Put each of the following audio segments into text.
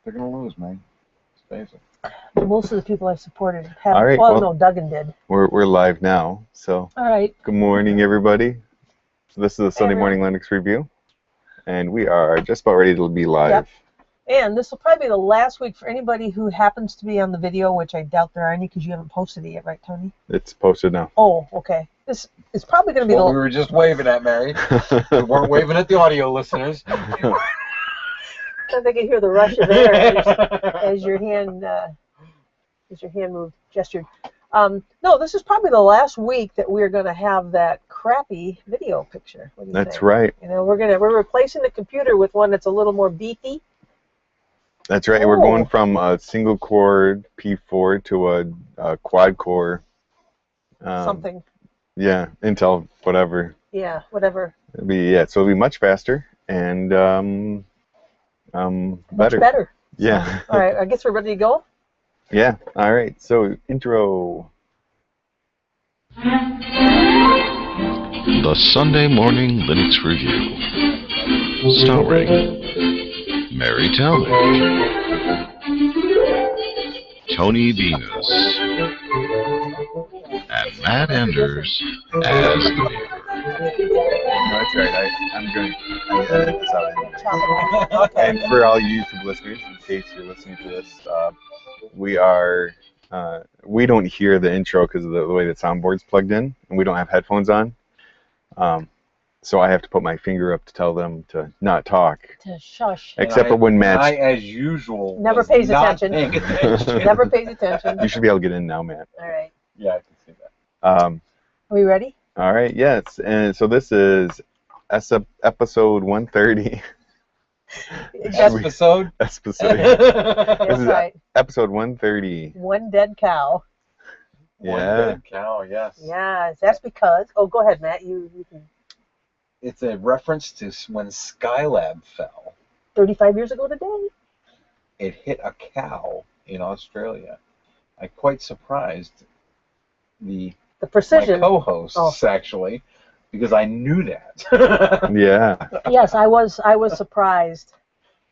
They're going to lose, man. It's basic. Most of the people I supported have. All right, Well, no, Duggan did. We're live now, so. All right. Good morning, everybody. So this is the Sunday everyone. Morning Linux Review, and we are just about ready to be live. Yep. And this will probably be the last week for anybody who happens to be on the video, which I doubt there are any because you haven't posted it yet, right, Tony? It's posted now. Oh, okay. This is probably going to be Well, we were just waving at Mary. We weren't waving at the audio listeners. I think I hear the rush of air as your hand moved, gestured. No, this is probably the last week that we're going to have that crappy video picture. What do you That's think? right. You know, we're replacing the computer with one that's a little more beefy. That's right. Oh. We're going from a single core P4 to a quad core. Something. Yeah, Intel, whatever. Yeah, whatever. So it'll be much faster and better. Much better. Yeah. So, all right, I guess we're ready to go. Yeah. All right. So intro. The Sunday Morning Linux Review, starring Mary Talmadge, Tony Venus, and Matt Enders as the beaver. No, that's right. I'm going to edit this out anyway. Okay. And for all you YouTube listeners, in case you're listening to this, we don't hear the intro because of the way the soundboard's plugged in, and we don't have headphones on. So I have to put my finger up to tell them to not talk. To shush. Except for when Matt. I, as usual, Never was pays not attention. paying attention. Never pays attention. You should be able to get in now, Matt. All right. Yeah, I can see that. Are we ready? All right. Yes. And so this is episode 130. Episode? Episode. That's This is right. episode 130. One dead cow. Yeah. One dead cow, yes. Yes, that's because. Oh, go ahead, Matt. You can. It's a reference to when Skylab fell. 35 years ago today. It hit a cow in Australia. I'm quite surprised The my precision. co-hosts, actually, because I knew that. Yeah. Yes, I was surprised.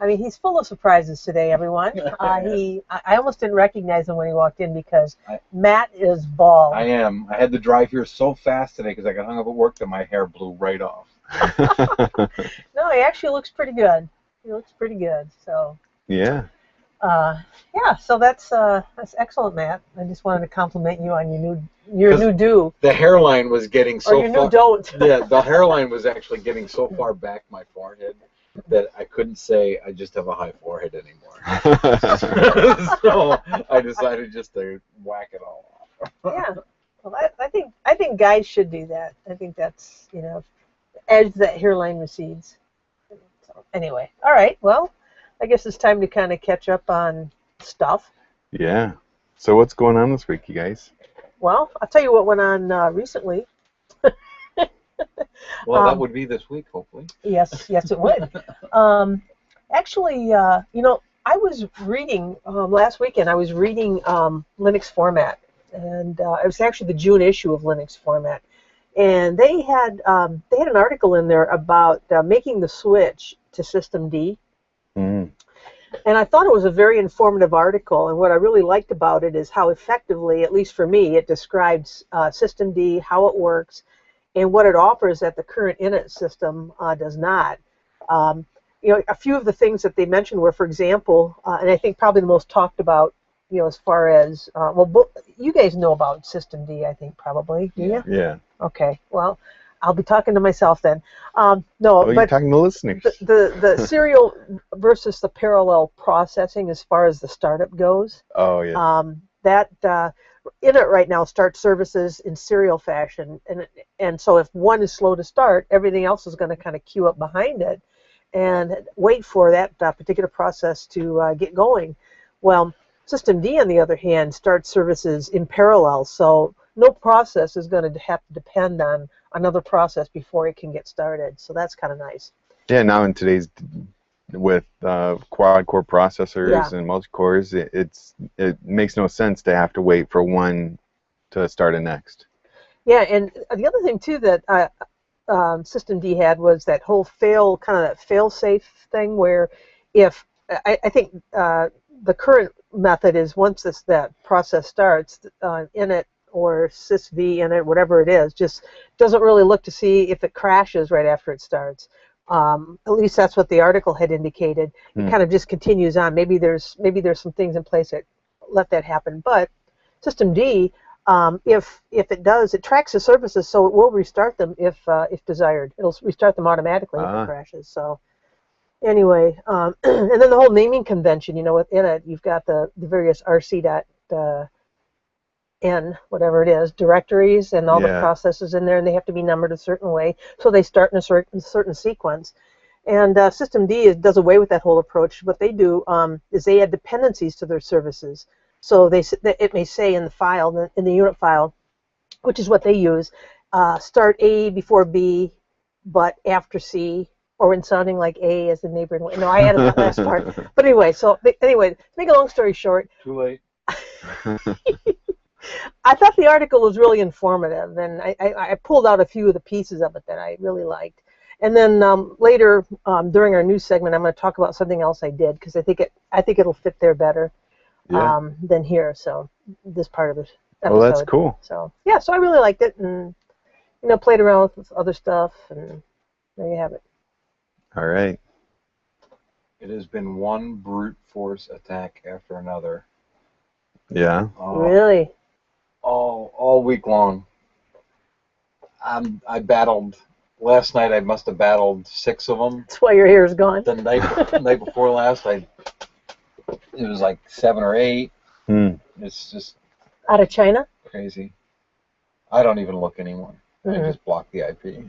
I mean, he's full of surprises today, everyone. I almost didn't recognize him when he walked in because Matt is bald. I am. I had to drive here so fast today because I got hung up at work that my hair blew right off. No, he actually looks pretty good. He looks pretty good. So. Yeah. Yeah. So that's excellent, Matt. I just wanted to compliment you on your new do. The hairline was getting so Or your new don't. Yeah, the hairline was actually getting so far back my forehead that I couldn't say I just have a high forehead anymore. So I decided just to whack it all off. Yeah. Well, I think guys should do that. I think that's, as that hairline recedes. So, anyway, all right. Well, I guess it's time to kind of catch up on stuff. Yeah. So what's going on this week, you guys? Well, I'll tell you what went on recently. Well, that would be this week, hopefully. Yes, it would. Actually, I was reading last weekend. I was reading Linux Format, and it was actually the June issue of Linux Format, and they had an article in there about making the switch to Systemd. Mm. And I thought it was a very informative article, and what I really liked about it is how effectively, at least for me, it describes Systemd, how it works, and what it offers that the current init system does not. A few of the things that they mentioned were, for example, and I think probably the most talked about, as far as, you guys know about Systemd, I think, probably, do you? Yeah. Okay, well, I'll be talking to myself then. Well, you're talking to listeners. The serial versus the parallel processing as far as the startup goes. Oh, yeah. That init right now starts services in serial fashion, and so if one is slow to start, everything else is going to kind of queue up behind it and wait for that particular process to get going. Well, Systemd, on the other hand, starts services in parallel, so no process is going to have to depend on another process before it can get started. So that's kind of nice. Yeah, now in today's, with quad-core processors and multi-cores, it makes no sense to have to wait for one to start a next. Yeah, and the other thing, too, that Systemd had was that whole fail-safe thing where if I think the current method is once that process starts, init or sysv init, whatever it is, just doesn't really look to see if it crashes right after it starts. At least that's what the article had indicated. It kind of just continues on. Maybe there's some things in place that let that happen. But System D, if it does, it tracks the services, so it will restart them if desired. It'll restart them automatically if it crashes. So anyway, and then the whole naming convention, within it, you've got the various rc.n, whatever it is, directories and all the processes in there, and they have to be numbered a certain way, so they start in a certain sequence. And System D does away with that whole approach. What they do is they add dependencies to their services. So it may say in the file, in the unit file, which is what they use, start A before B, but after C, or in sounding like A as the neighboring way. No, I added that last part. But anyway, to make a long story short. Too late. I thought the article was really informative, and I pulled out a few of the pieces of it that I really liked. And then later, during our news segment, I'm going to talk about something else I did, because I think it'll fit there better than here. So this part of the episode. Well, that's cool. So yeah, so I really liked it, and played around with other stuff, and there you have it. All right. It has been one brute force attack after another. Yeah. Really? All week long. I battled. Last night I must have battled 6 of them. That's why your hair is gone. The night before last, it was like 7 or 8. It's just out of China. Crazy. I don't even look anymore. I just block the IP.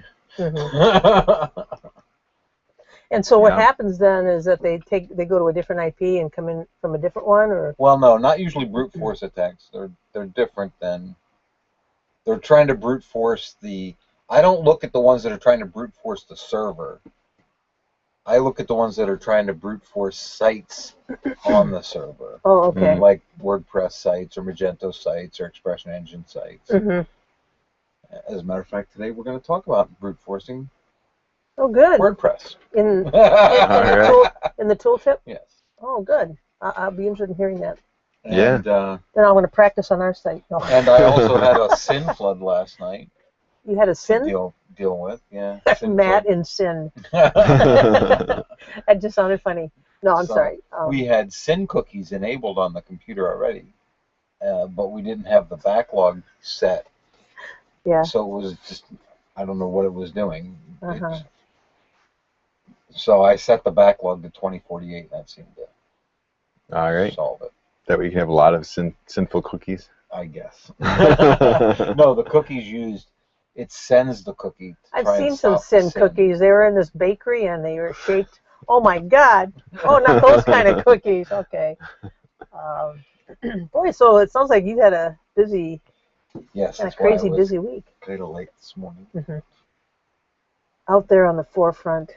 And so what happens then is that they go to a different IP and come in from a different one, or? Well, no, not usually brute force attacks. They're different than. They're trying to brute force the. I don't look at the ones that are trying to brute force the server. I look at the ones that are trying to brute force sites on the server. Oh, okay. Like WordPress sites or Magento sites or Expression Engine sites. As a matter of fact, today we're going to talk about brute forcing. Oh, good. WordPress. In the tooltip? Yes. Oh, good. I'll be interested in hearing that. And, then I'm going to practice on our site. No. And I also had a sin flood last night. You had a sin? Deal with, yeah. Matt and sin. That just sounded funny. No, I'm sorry. We had sin cookies enabled on the computer already, but we didn't have the backlog set. Yeah. So it was just, I don't know what it was doing. So I set the backlog to 2048. That seemed to solve it. That way you can have a lot of sinful cookies. I guess. No, the cookies used. It sends the cookie. I've seen some sin cookies. They were in this bakery and they were shaped. Oh my God! Oh, not those kind of cookies. Okay. Boy, so it sounds like you had a busy, crazy busy week. Kind of late this morning. Out there on the forefront.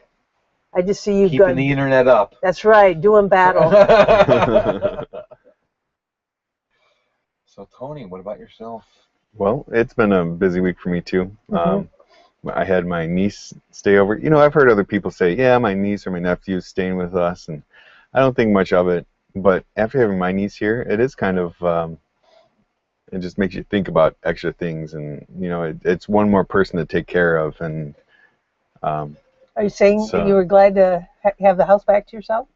I just see you keeping the internet up. That's right, doing battle. So Tony, what about yourself? Well, it's been a busy week for me too. I had my niece stay over. I've heard other people say, yeah, my niece or my nephew is staying with us, and I don't think much of it. But after having my niece here, it is kind of, it just makes you think about extra things, and it's one more person to take care of. And are you saying that you were glad to have the house back to yourself?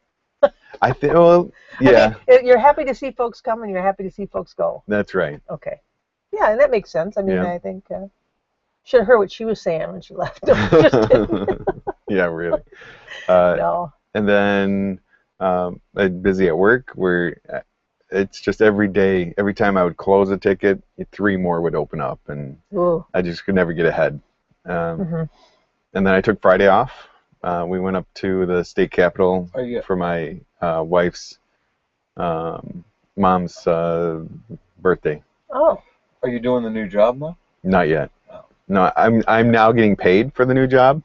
I think, well, yeah. I mean, you're happy to see folks come, and you're happy to see folks go. That's right. Okay. Yeah, and that makes sense. I mean, I think should have heard what she was saying when she left. Just kidding. Yeah, really. No. And then I'm busy at work, where it's just every day, every time I would close a ticket, 3 more would open up, and I just could never get ahead. And then I took Friday off. We went up to the state capitol for my wife's mom's birthday. Oh. Are you doing the new job now? Not yet. Oh. No, I'm now getting paid for the new job,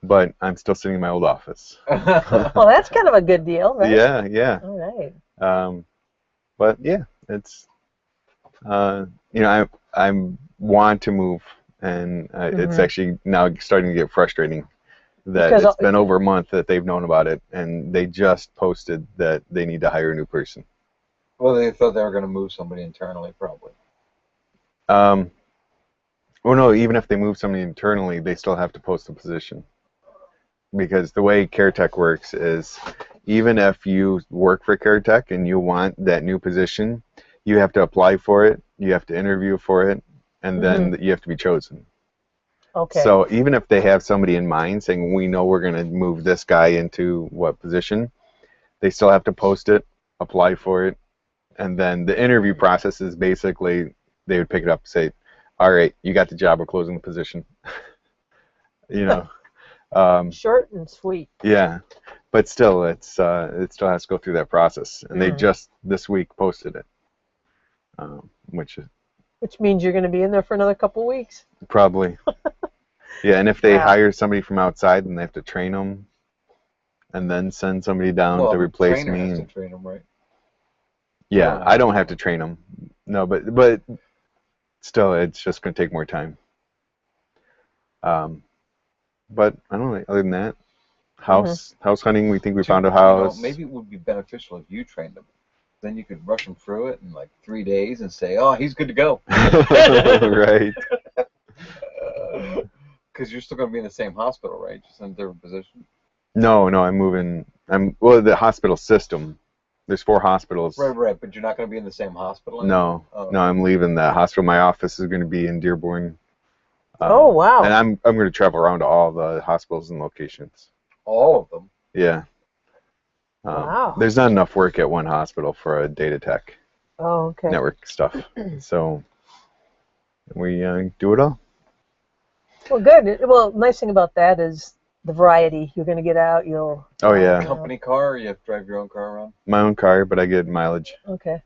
but I'm still sitting in my old office. Well, that's kind of a good deal, right? Yeah. All right. But yeah, it's I want to move, and it's actually now starting to get frustrating that Because it's been over a month that they've known about it, and they just posted that they need to hire a new person. Well, they thought they were going to move somebody internally, probably. Well, no, even if they move somebody internally, they still have to post a position. Because the way CareTech works is, even if you work for CareTech and you want that new position, you have to apply for it, you have to interview for it, and then you have to be chosen. okay. So even if they have somebody in mind saying, we know we're going to move this guy into what position, they still have to post it, apply for it, and then the interview process is basically, they would pick it up and say, all right, you got the job, we're closing the position. You know. Short and sweet. Yeah, but still, it still has to go through that process, and they just this week posted it, which means you're going to be in there for another couple weeks. probably, yeah. And if they hire somebody from outside, then they have to train them, and then send somebody down to replace me. Has to train them, right? Yeah, I don't have to train them. No, but still, it's just going to take more time. But I don't know. Other than that, house hunting. We think we found a house. Maybe it would be beneficial if you trained them. Then you could rush them through it in like 3 days and say, "Oh, he's good to go." Right. Because you're still going to be in the same hospital, right? Just in a different position. No, I'm moving. The hospital system. There's 4 hospitals. Right. But you're not going to be in the same hospital anymore? No. No, I'm leaving that hospital. My office is going to be in Dearborn. Oh, wow. And I'm going to travel around to all the hospitals and locations. All of them? Yeah. Wow. There's not enough work at one hospital for a data tech network stuff. So we do it all. Well, good. Well, nice thing about that is the variety. You're going to get out. You'll. Oh, yeah. Company car, or you have to drive your own car around? My own car, but I get mileage. Okay.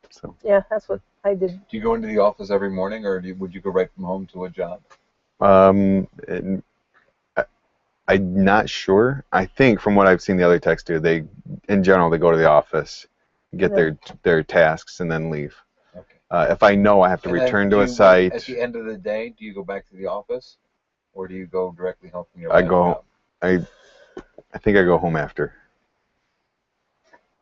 So. Yeah, that's what I did. Do you go into the office every morning, or would you go right from home to a job? I'm not sure. I think from what I've seen the other techs do, in general, they go to the office, get their tasks, and then leave. Okay. If I know I have to return to a site. At the end of the day, do you go back to the office, or do you go directly home from your job? I think I go home after.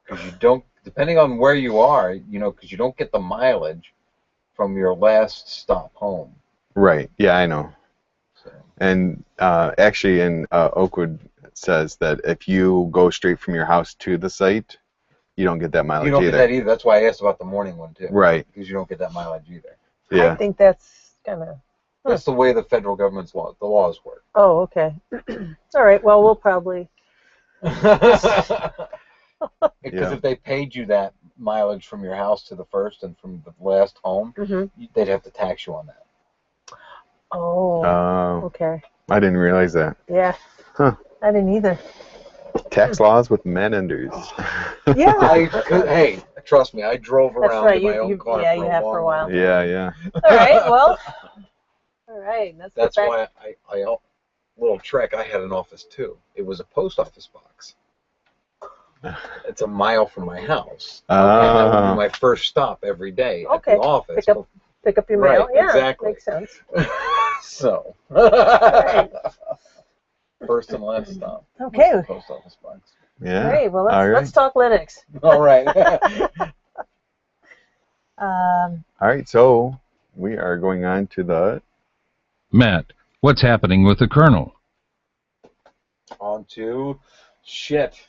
Because you don't, depending on where you are, because you don't get the mileage from your last stop home. Right. Yeah, I know. So. And actually, in Oakwood, it says that if you go straight from your house to the site, you don't get that mileage either. You don't get that either. That's why I asked about the morning one, too. Right. Because you don't get that mileage either. Yeah. I think that's kind of... That's the way the federal government's the laws work. Oh, okay. All right. Well, we'll probably... Because if they paid you that mileage from your house to the first and from the last home, they'd have to tax you on that. Oh, okay. I didn't realize that. Yeah. Huh. I didn't either. Tax laws with men enders. Yeah. Hey, trust me, I drove around in my own car for a while. Yeah. All right, well. All right. That's why I little trek, I had an office too. It was a post office box. It's a mile from my house. That would be my first stop every day at the office. Pick up your mail. Right, Yeah, exactly. Makes sense. So, right. First and last stop. Okay. Post office box. Yeah. All right. Well, let's talk Linux. All right. All right. So we are going on to the. Matt, what's happening with the kernel? On to shit.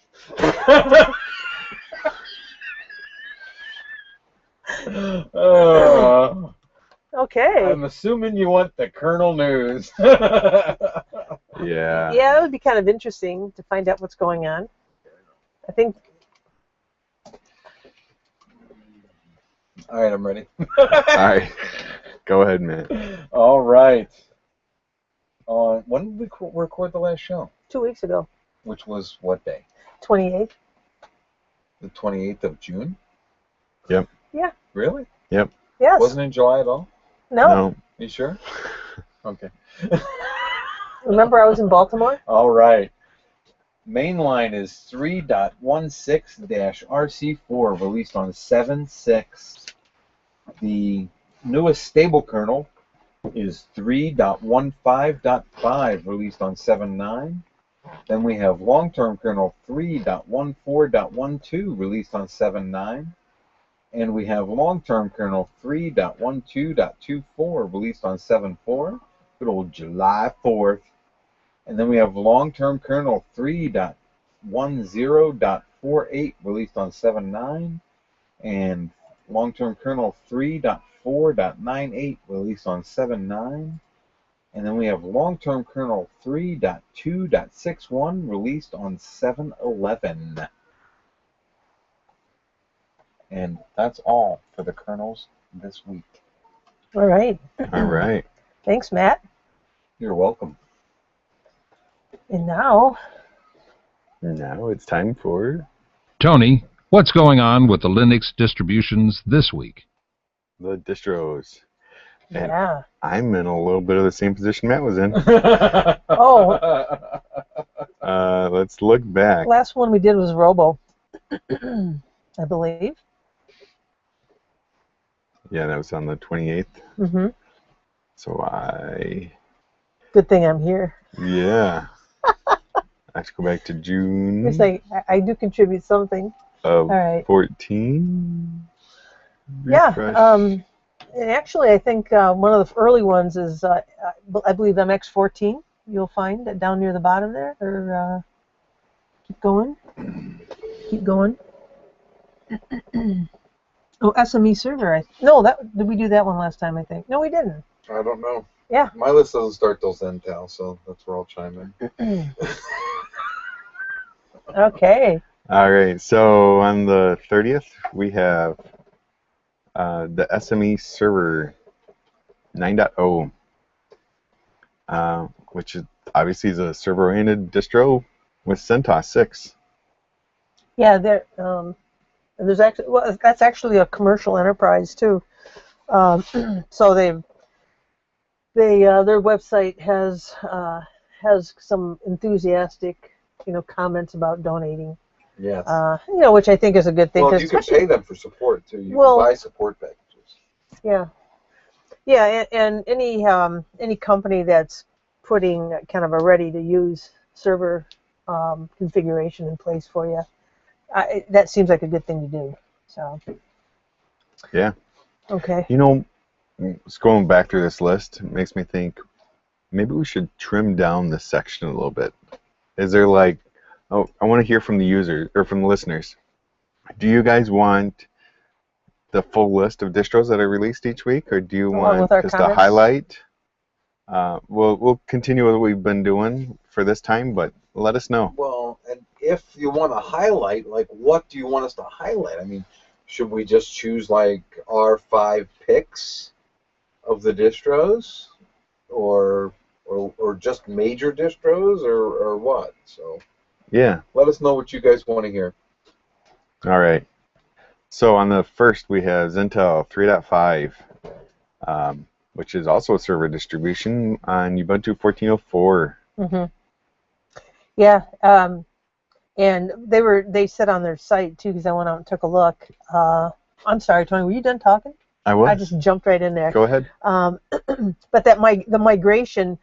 Okay. I'm assuming you want the kernel news. Yeah. Yeah, it would be kind of interesting to find out what's going on. I think. All right, I'm ready. All right. Go ahead, man. All right. When did we record the last show? 2 weeks ago. Which was what day? 28th. The 28th of June? Yep. Yeah. Really? Yep. Yes. Wasn't in July at all? No. You sure? Okay. Remember I was in Baltimore? All right. Mainline is 3.16-RC4, released on 7.6. The newest stable kernel is 3.15.5, released on 7.9. Then we have long-term kernel 3.14.12 released on 7/9. And we have long-term kernel 3.12.24 released on 7/4. Good old July 4th. And then we have long-term kernel 3.10.48 released on 7/9. And long-term kernel 3.4.98 released on 7/9. And then we have long-term kernel 3.2.61 released on 7/11. And that's all for the kernels this week. All right. All right. Thanks, Matt. You're welcome. And now, Now it's time for Tony, what's going on with the Linux distributions this week? the distros. And yeah. I'm in a little bit of the same position Matt was in. Oh, Let's look back. last one we did was Robo, I believe. Yeah, that was on the 28th. Mm-hmm. So Good thing I'm here. yeah. I have to go back to June It's like I do contribute something. of All right. 14. Yeah. Refresh. And actually, I think one of the early ones is, I believe, MX14. You'll find it down near the bottom there. Or keep going. Keep going. Oh, SME server. No, did we do that one last time? I think. No, we didn't. I don't know. Yeah. My list doesn't start till Zentel, so that's where I'll chime in. Okay. All right. So on the 30th, we have the SME server 9.0, which is obviously is a server-oriented distro with CentOS 6. Yeah, there's actually that's actually a commercial enterprise too. So their website has some enthusiastic comments about donating. Yes. Which I think is a good thing. Well, you can pay them for support too. You Well, can buy support packages. Yeah. Yeah, and any company that's putting kind of a ready-to-use server configuration in place for you, that seems like a good thing to do. So. Yeah. Okay. Just going back through this list, it makes me think maybe we should trim down this section a little bit. Is there I want to hear from the users or from the listeners. Do you guys want the full list of distros that are released each week, or do you want just a highlight? We'll continue what we've been doing for this time, but let us know. Well, and if you want to highlight, what do you want us to highlight? I mean, should we just choose our 5 picks of the distros, or just major distros, or what? So yeah, let us know what you guys want to hear. All right. So on the first, we have Zentel 3.5, which is also a server distribution on Ubuntu 14.04. Mm-hmm. Yeah, and they said on their site too, because I went out and took a look. I'm sorry, Tony, were you done talking? I was. I just jumped right in there. Go ahead. But the migration,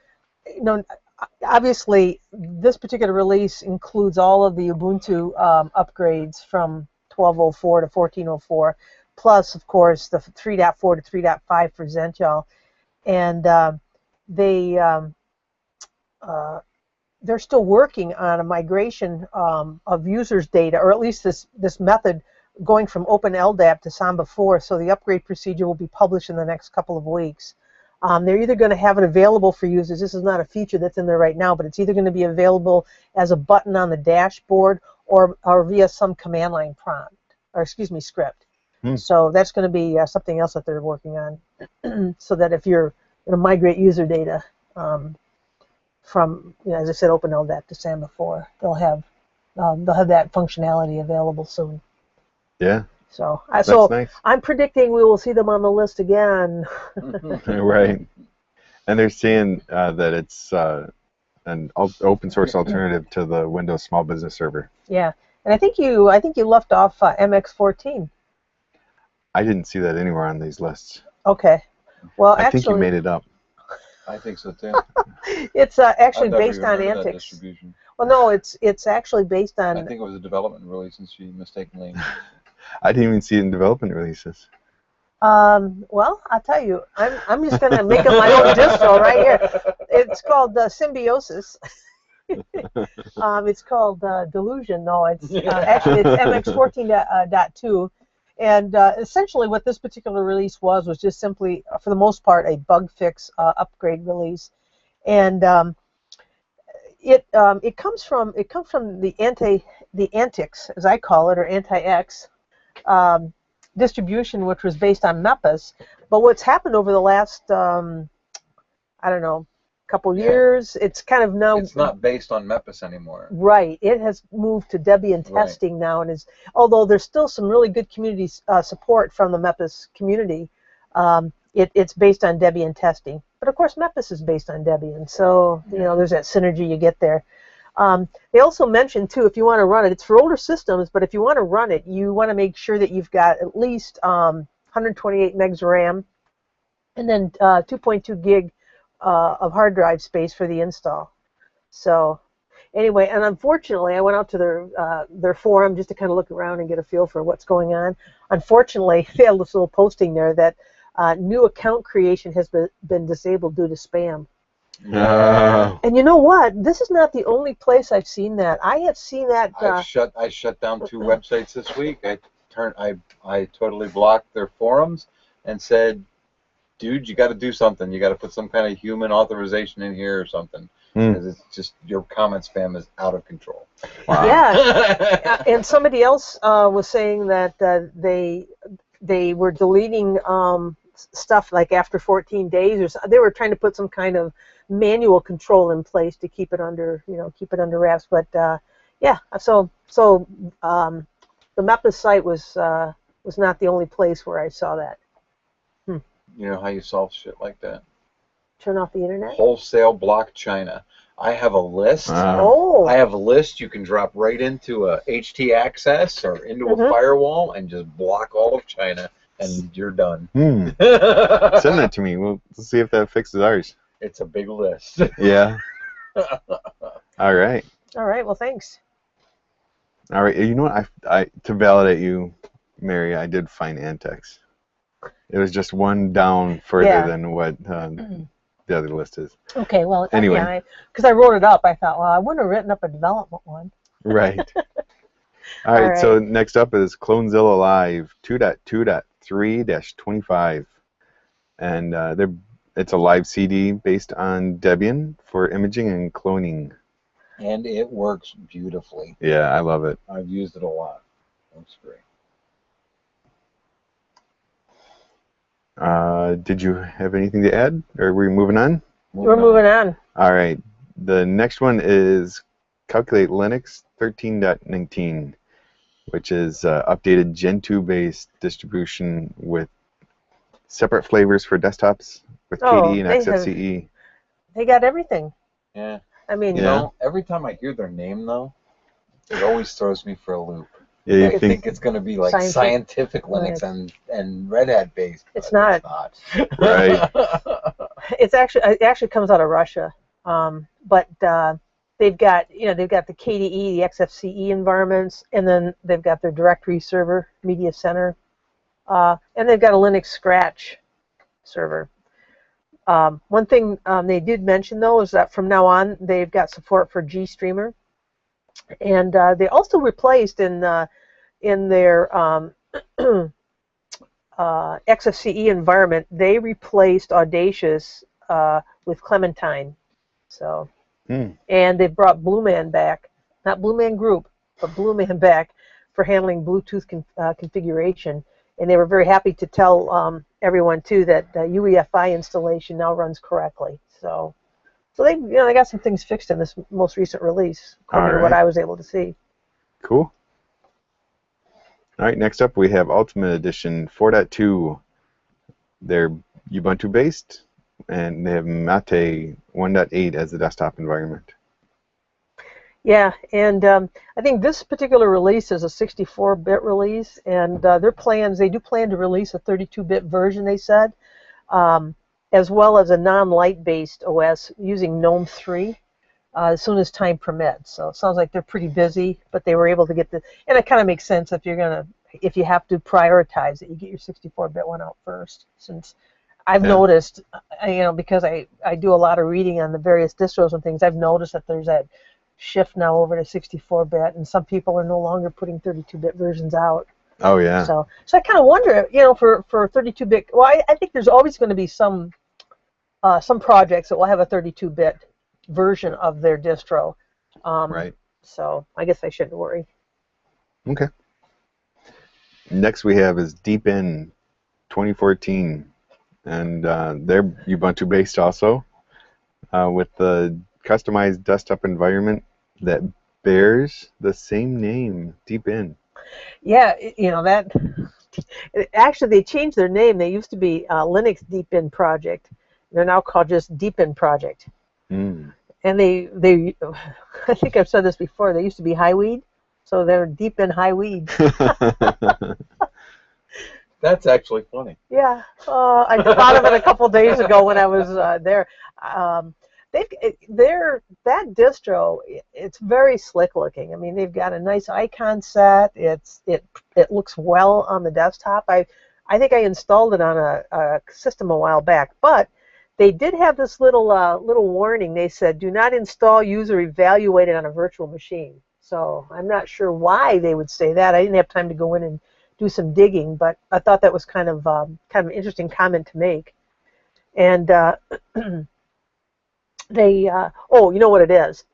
obviously this particular release includes all of the Ubuntu upgrades from 12.04 to 14.04, plus of course the 3.4 to 3.5 for Zentel, and they're still working on a migration of users' data, or at least this method going from OpenLDAP to Samba 4, so the upgrade procedure will be published in the next couple of weeks. They're either going to have it available for users. This is not a feature that's in there right now, but it's either going to be available as a button on the dashboard or via some command line prompt, or script. So that's going to be something else that they're working on, so that if you're going to migrate user data from, as I said, OpenLDAP to Samba 4, they'll have that functionality available soon. Yeah. So That's nice. I'm predicting we will see them on the list again. Right. And they're saying that it's an open source alternative to the Windows Small Business Server. Yeah, and I think you left off MX14. I didn't see that anywhere on these lists. Okay. Well, I think you made it up. I think so too. It's actually based on Antics. Well, no, it's actually based I on. think it was a development release, and she mistakenly. I didn't even see it in development releases. Well, I'll tell you, I'm just gonna make up my own distro right here. It's called Symbiosis. It's called Delusion. No, it's actually it's MX14.2, and essentially what this particular release was just simply, for the most part, a bug fix upgrade release, and it comes from the Antix, as I call it, or Anti-X distribution, which was based on MEPIS. But what's happened over the last I don't know, couple years, it's kind of now. It's not based on MEPIS anymore. Right. It has moved to Debian testing now, and although there's still some really good community support from the MEPIS community, it's based on Debian testing. But of course, MEPIS is based on Debian, so there's that synergy you get there. They also mentioned too, if you want to run it, it's for older systems, but if you want to run it, you want to make sure that you've got at least 128 megs of RAM, and then 2.2 gig of hard drive space for the install. So anyway, and unfortunately, I went out to their forum just to kind of look around and get a feel for what's going on. Unfortunately, they had this little posting there that new account creation has been disabled due to spam. No. And you know what? This is not the only place I've seen that. I have seen that. I shut down 2 websites this week. I totally blocked their forums and said, dude, you got to do something. You got to put some kind of human authorization in here or something, because it's just, your comment spam is out of control. Wow. Yeah, and somebody else was saying that they were deleting stuff like after 14 days, or so. They were trying to put some kind of manual control in place to keep it under wraps. But yeah, so the MEPIS site was not the only place where I saw that. You know how you solve shit like that? Turn off the internet? Wholesale block China. I have a list. Oh. I have a list you can drop right into a HT access or into a firewall and just block all of China, and you're done. Send that to me. We'll see if that fixes ours. It's a big list. Yeah. All right. All right. Well, thanks. All right. You know what? I to validate you, Mary, I did find Antex. It was just one down further than what the other list is. Okay, well, anyway, because I wrote it up, I thought, well, I wouldn't have written up a development one. Right. All right. So next up is Clonezilla Live 2.2.3-25, and it's a live CD based on Debian for imaging and cloning. And it works beautifully. Yeah, I love it. I've used it a lot. It's great. Did you have anything to add, or are we moving on? We're moving on. All right. The next one is Calculate Linux 13.19, which is updated Gen 2-based distribution with separate flavors for desktops with KDE and XFCE. They got everything. Yeah. I mean, you know, every time I hear their name, though, it always throws me for a loop. Yeah, I think it's going to be like scientific Linux and Red Hat based. It's not. Right. It actually comes out of Russia, but they've got the KDE, the XFCE environments, and then they've got their directory server, media center, and they've got a Linux Scratch server. One thing they did mention, though, is that from now on they've got support for GStreamer, and they also replaced in their XFCE environment, they replaced Audacious with Clementine. So, and they brought Blueman back, not Blueman Group, but Blueman back for handling Bluetooth configuration. And they were very happy to tell everyone too that UEFI installation now runs correctly. So they got some things fixed in this most recent release, according to what I was able to see. Cool. All right, next up we have Ultimate Edition 4.2. They're Ubuntu based, and they have Mate 1.8 as the desktop environment. Yeah, and I think this particular release is a 64-bit release, and they do plan to release a 32-bit version, they said, as well as a non-light-based OS using GNOME 3. as soon as time permits. So it sounds like they're pretty busy, but they were able to get and it kind of makes sense if if you have to prioritize it, you get your 64-bit one out first. Since I've noticed, because I do a lot of reading on the various distros and things, I've noticed that there's that shift now over to 64-bit, and some people are no longer putting 32-bit versions out. Oh yeah. So I kind of wonder, for 32-bit. Well, I think there's always going to be some projects that will have a 32-bit version of their distro. Right. So I guess I shouldn't worry. Okay. Next we have is Deep In 2014, and they're Ubuntu based also, with the customized desktop environment that bears the same name, Deep In. Yeah, that. Actually, they changed their name. They used to be Linux Deep In Project. They're now called just Deep In Project. Mm. And they I think I've said this before. They used to be Highweed, so they're Deep In Highweed. That's actually funny. Yeah, I thought of it a couple days ago when I was there. That distro, it's very slick looking. I mean, they've got a nice icon set. It looks well on the desktop. I think I installed it on a system a while back, but they did have this little warning. They said, "Do not install, use, or evaluate it on a virtual machine." So I'm not sure why they would say that. I didn't have time to go in and do some digging, but I thought that was kind of an interesting comment to make. And they, oh, you know what it is?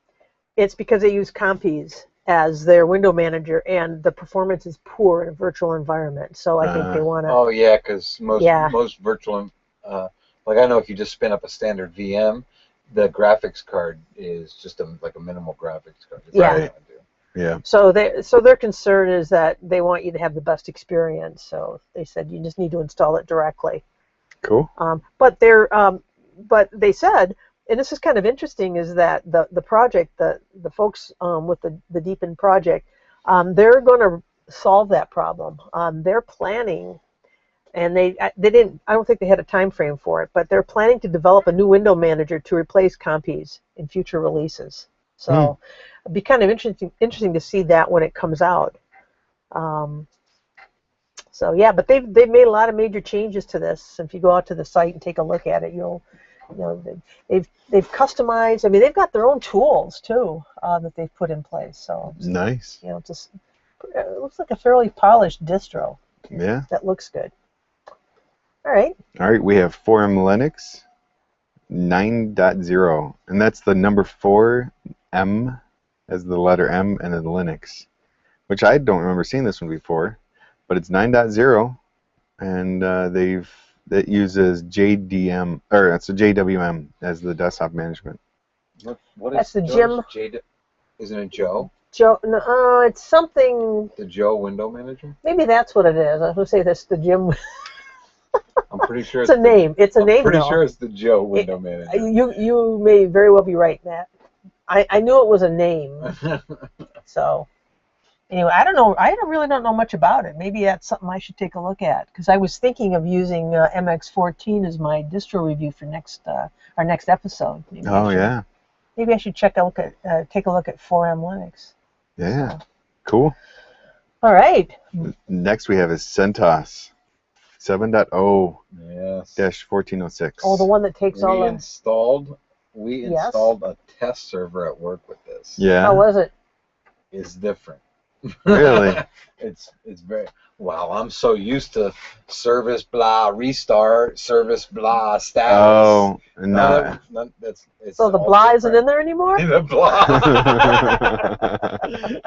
It's because they use Compiz as their window manager, and the performance is poor in a virtual environment. So I think they want to. Oh yeah, because most virtual, like I know if you just spin up a standard VM, the graphics card is just like a minimal graphics card. It's Yeah. Yeah. So their concern is that they want you to have the best experience. So they said you just need to install it directly. Cool. But they said, and this is kind of interesting, is that the project, the folks with the Deep In project, they're going to solve that problem. They're planning, and they didn't. I don't think they had a time frame for it, but they're planning to develop a new window manager to replace Compiz in future releases. So it'd be kind of interesting to see that when it comes out. So yeah, but they've made a lot of major changes to this. If you go out to the site and take a look at it, they've customized. I mean, they've got their own tools too that they've put in place. So Nice. It looks like a fairly polished distro. Yeah. That looks good. All right. All right, we have 4M Linux 9.0, and that's the number 4M as the letter M and then Linux, which I don't remember seeing this one before, but it's 9.0, and it uses JDM, or it's a JWM as the desktop management. What is That's the Jim. Isn't it Joe? Joe, no, it's something. The Joe window manager? Maybe that's what it is. I was going to say that's the Jim. I'm pretty sure it's a name. It's a name. I'm pretty sure it's the Joe window manager. You may very well be right, Matt. I knew it was a name. So anyway, I don't know. I really don't know much about it. Maybe that's something I should take a look at, because I was thinking of using MX14 as my distro review for our next episode. Maybe maybe I should take a look at 4M Linux. Yeah. Cool. All right. Next we have is CentOS 7.0 -1406. Oh, the one that takes all the... We installed a test server at work with this. Yeah. How was it? It's different. Really? It's very well. I'm so used to service blah restart, service blah status. Oh, no. So the blah isn't in there anymore? The blah.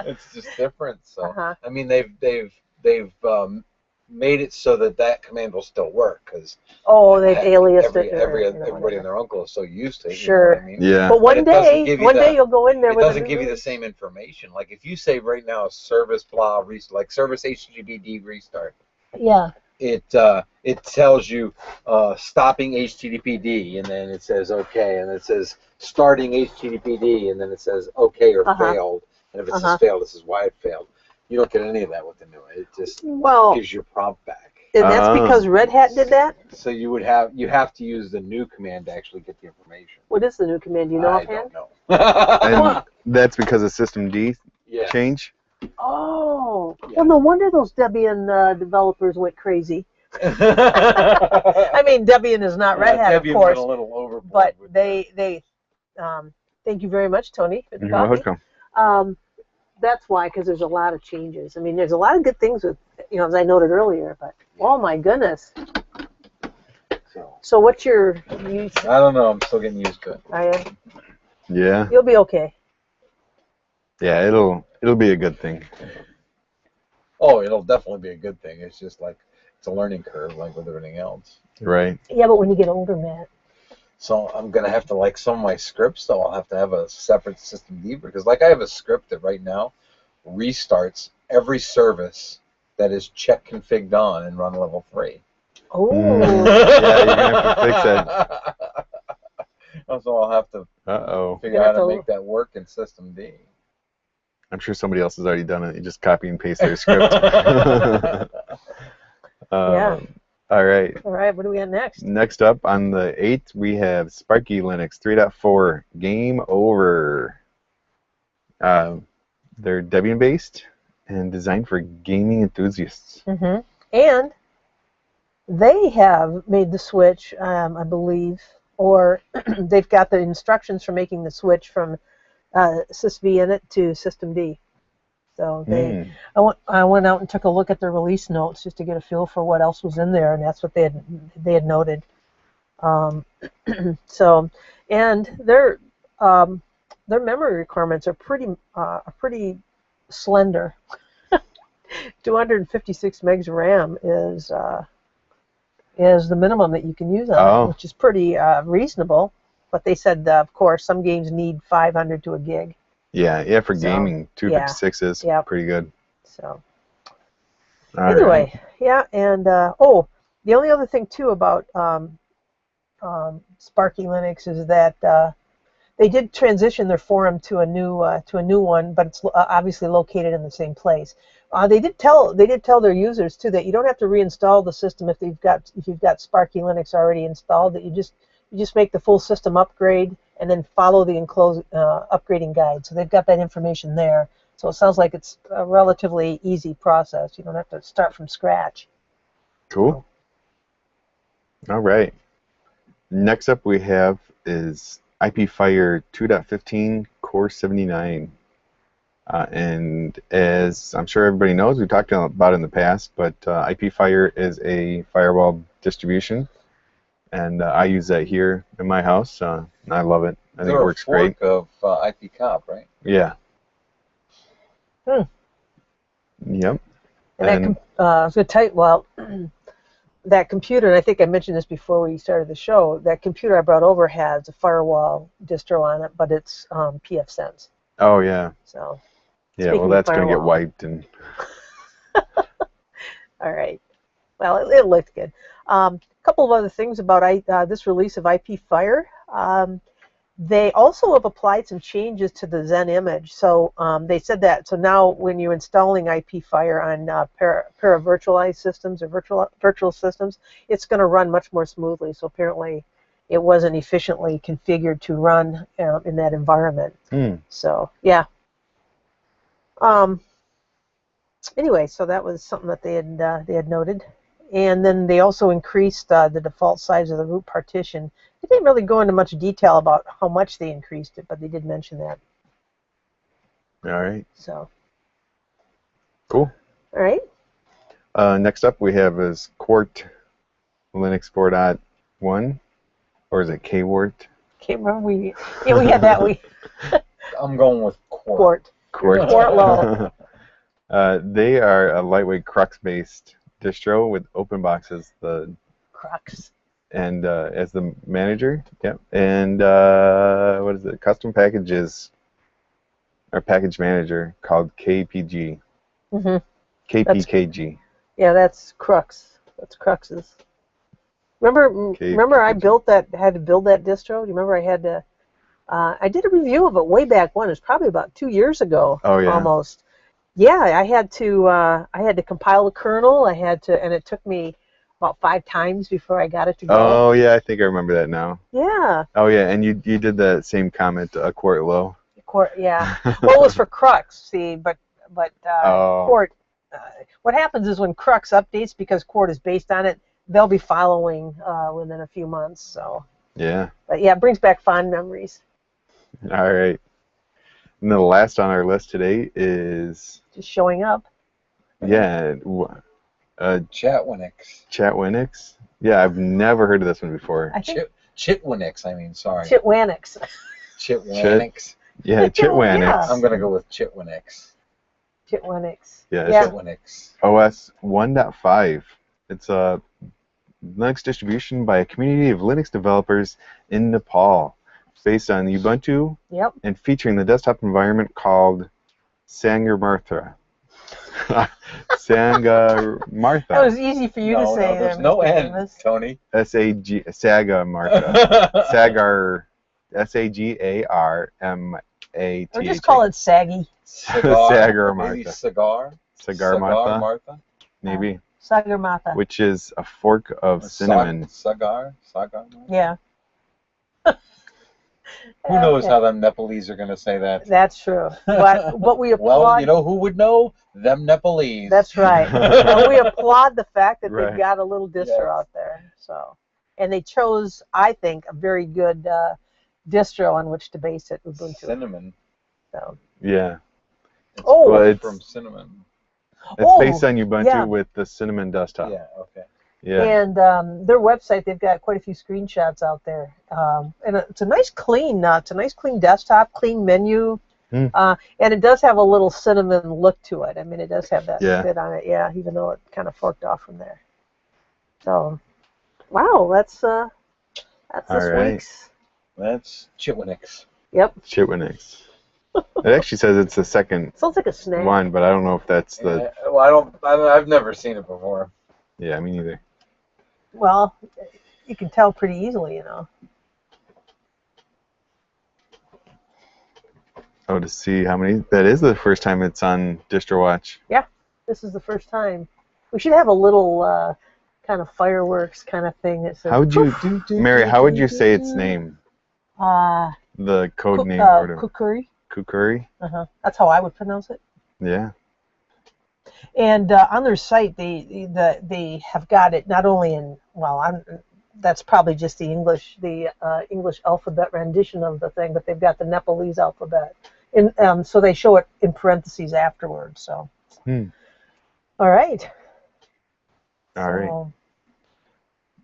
It's just different. So I mean, they've made it so that command will still work, because they've aliased it. Everybody and their uncle is so used to it. Sure. You know what I mean? Yeah. But one day you'll go in there. It doesn't give you the same information. Like if you say right now service blah restart, like service HTTPD restart. Yeah. It tells you stopping HTTPD, and then it says okay, and it says starting HTTPD, and then it says okay or failed, and if it says failed, this is why it failed. You don't get any of that with the new one. It just gives your prompt back. And that's because Red Hat did that? So you have to use the new command to actually get the information. What is the new command? Do you know I offhand? don't know. And that's because of System D Yes. change. Oh, Yeah. well, no wonder those Debian developers went crazy. I mean, Debian is not Red Hat, Debian of course, went a little overboard but with they thank you very much, Tony, for the You're coffee. welcome. That's why, because there's a lot of changes. I mean, there's a lot of good things with, as I noted earlier, but oh my goodness. So what's your use? I don't know. I'm still getting used to it. Yeah. You'll be okay. Yeah, it'll be a good thing. Oh, it'll definitely be a good thing. It's just like it's a learning curve, like with everything else. Right. Yeah, but when you get older, Matt. So I'm gonna have to, like, some of my scripts, though, I'll have to have a separate system D, because like I have a script that right now restarts every service that is check configured on and run level 3. Oh. Yeah, you're gonna have to fix that. So I'll have to figure out how to make that work in system D. I'm sure somebody else has already done it. You just copy and paste their script. Yeah. All right. All right, what do we got next? Next up on the 8th, we have Sparky Linux 3.4 Game Over. They're Debian-based and designed for gaming enthusiasts. Mm-hmm. And they have made the switch, I believe, or they've got the instructions for making the switch from sysvinit to System D. So I went out and took a look at their release notes just to get a feel for what else was in there, and that's what they had noted. So, and their memory requirements are pretty slender. 256 megs of RAM is the minimum that you can use on it, which is pretty reasonable. But they said, of course, some games need 500 to a gig. Yeah, for gaming, 256 is pretty good. So, All anyway, right. yeah, and the only other thing too about Sparky Linux is that they did transition their forum to a new one, but it's obviously located in the same place. They did tell their users too that you don't have to reinstall the system if you've got Sparky Linux already installed. That you just make the full system upgrade and then follow the enclosed upgrading guide. So they've got that information there. So it sounds like it's a relatively easy process. You don't have to start from scratch. Cool. All right. Next up we have is IPFire 2.15 Core 79. And as I'm sure everybody knows, we talked about it in the past, but IPFire is a firewall distribution. And I use that here in my house. And I love it. I think it works great. Of IPCOP, right? Yeah. Yep. And I was going to tell you, that computer, and I think I mentioned this before we started the show, that computer I brought over has a firewall distro on it, but it's pfSense. Oh, yeah. So. Yeah, well, that's going to get wiped. And all right. Well, it looked good. A couple of other things about this release of IPFire. They also have applied some changes to the Zen image. So they said that. So now when you're installing IPFire on para-virtualized systems or virtual systems, it's going to run much more smoothly. So apparently it wasn't efficiently configured to run in that environment. So, yeah. Anyway, so that was something that they had noted, and then they also increased the default size of the root partition. They didn't really go into much detail about how much they increased it, but they did mention that. All right. So. Cool. All right. Next up we have is Quart Linux 4.1, or is it KWart? Can't remember. We had that. I'm going with Quart. Quart. Low. They are a lightweight Crux-based distro with OpenBox as the Crux. And as the manager. Yep. And what is it? Custom packages or package manager called KPG. Mm-hmm. KPKG. Yeah, that's Crux. That's Crux's. Remember I had to build that distro? Do you remember I had to? I did a review of it way back when. It was probably about 2 years ago. Oh yeah. Almost. Yeah, I had to compile the kernel. And it took me about 5 times before I got it to go. Oh yeah, I think I remember that now. Yeah. Oh yeah, and you did the same comment, a quart low. Yeah. Well, it was for Crux, see, but Oh. Quart. What happens is when Crux updates, because Quart is based on it, they'll be following within a few months. So. Yeah. But yeah, it brings back fond memories. All right. And the last on our list today is Just showing up. Chatwinix. Chatwinix. Yeah, I've never heard of this one before. I think Chitwinix, I mean, sorry. Chitwanix. Chitwanix. Yeah, Chitwanix. Yeah. I'm going to go with Chitwinix. Chitwanix. Yeah, Yeah. Chitwinix. OS 1.5. It's a Linux distribution by a community of Linux developers in Nepal. It's based on Ubuntu Yep. and featuring the desktop environment called Sangamartha. Sangamartha. That was easy for you to say there, there's no Mr. N, Davis. Tony. Sagamartha. Sagar. Sagarmatha. Or just call it Saggy. Cigar. Martha. Maybe cigar. Sagarmatha. Martha. Maybe. Sagarmatha. Which is a fork of cinnamon. Sagar. Martha. Yeah. Who knows how them Nepalese are going to say that? That's true. But we applaud. Well, you know who would know? Them Nepalese. That's right. And we applaud the fact that Right. they've got a little distro Yes. out there. So, and they chose, I think, a very good distro on which to base it, Ubuntu. Cinnamon. So. Yeah. Oh. Well, it's From cinnamon. based on Ubuntu yeah. with the cinnamon desktop. Yeah, okay. Yeah. And their website, they've got quite a few screenshots out there. And it's a nice clean desktop, clean menu. Hmm. And it does have a little cinnamon look to it. I mean, it does have that Yeah. bit on it, yeah, even though it kind of forked off from there. So, wow, that's All this right. week's. That's Chitwinix. Yep, Chitwinix. It actually says it's the second sounds like a snack. one, but I don't know if that's the. Yeah, well, I've never seen it before. Yeah, me neither. Well, you can tell pretty easily, you know. Oh, to see how many. That is the first time it's on DistroWatch. This is the first time. We should have a little kind of fireworks kind of thing that says. How would you, Mary? How would you say its name? The code name or whatever. Kukuri. Kukuri. That's how I would pronounce it. Yeah. And on their site, they have got it not only in that's probably just the English alphabet rendition of the thing, but they've got the Nepalese alphabet, and so they show it in parentheses afterwards. So, all right. All right.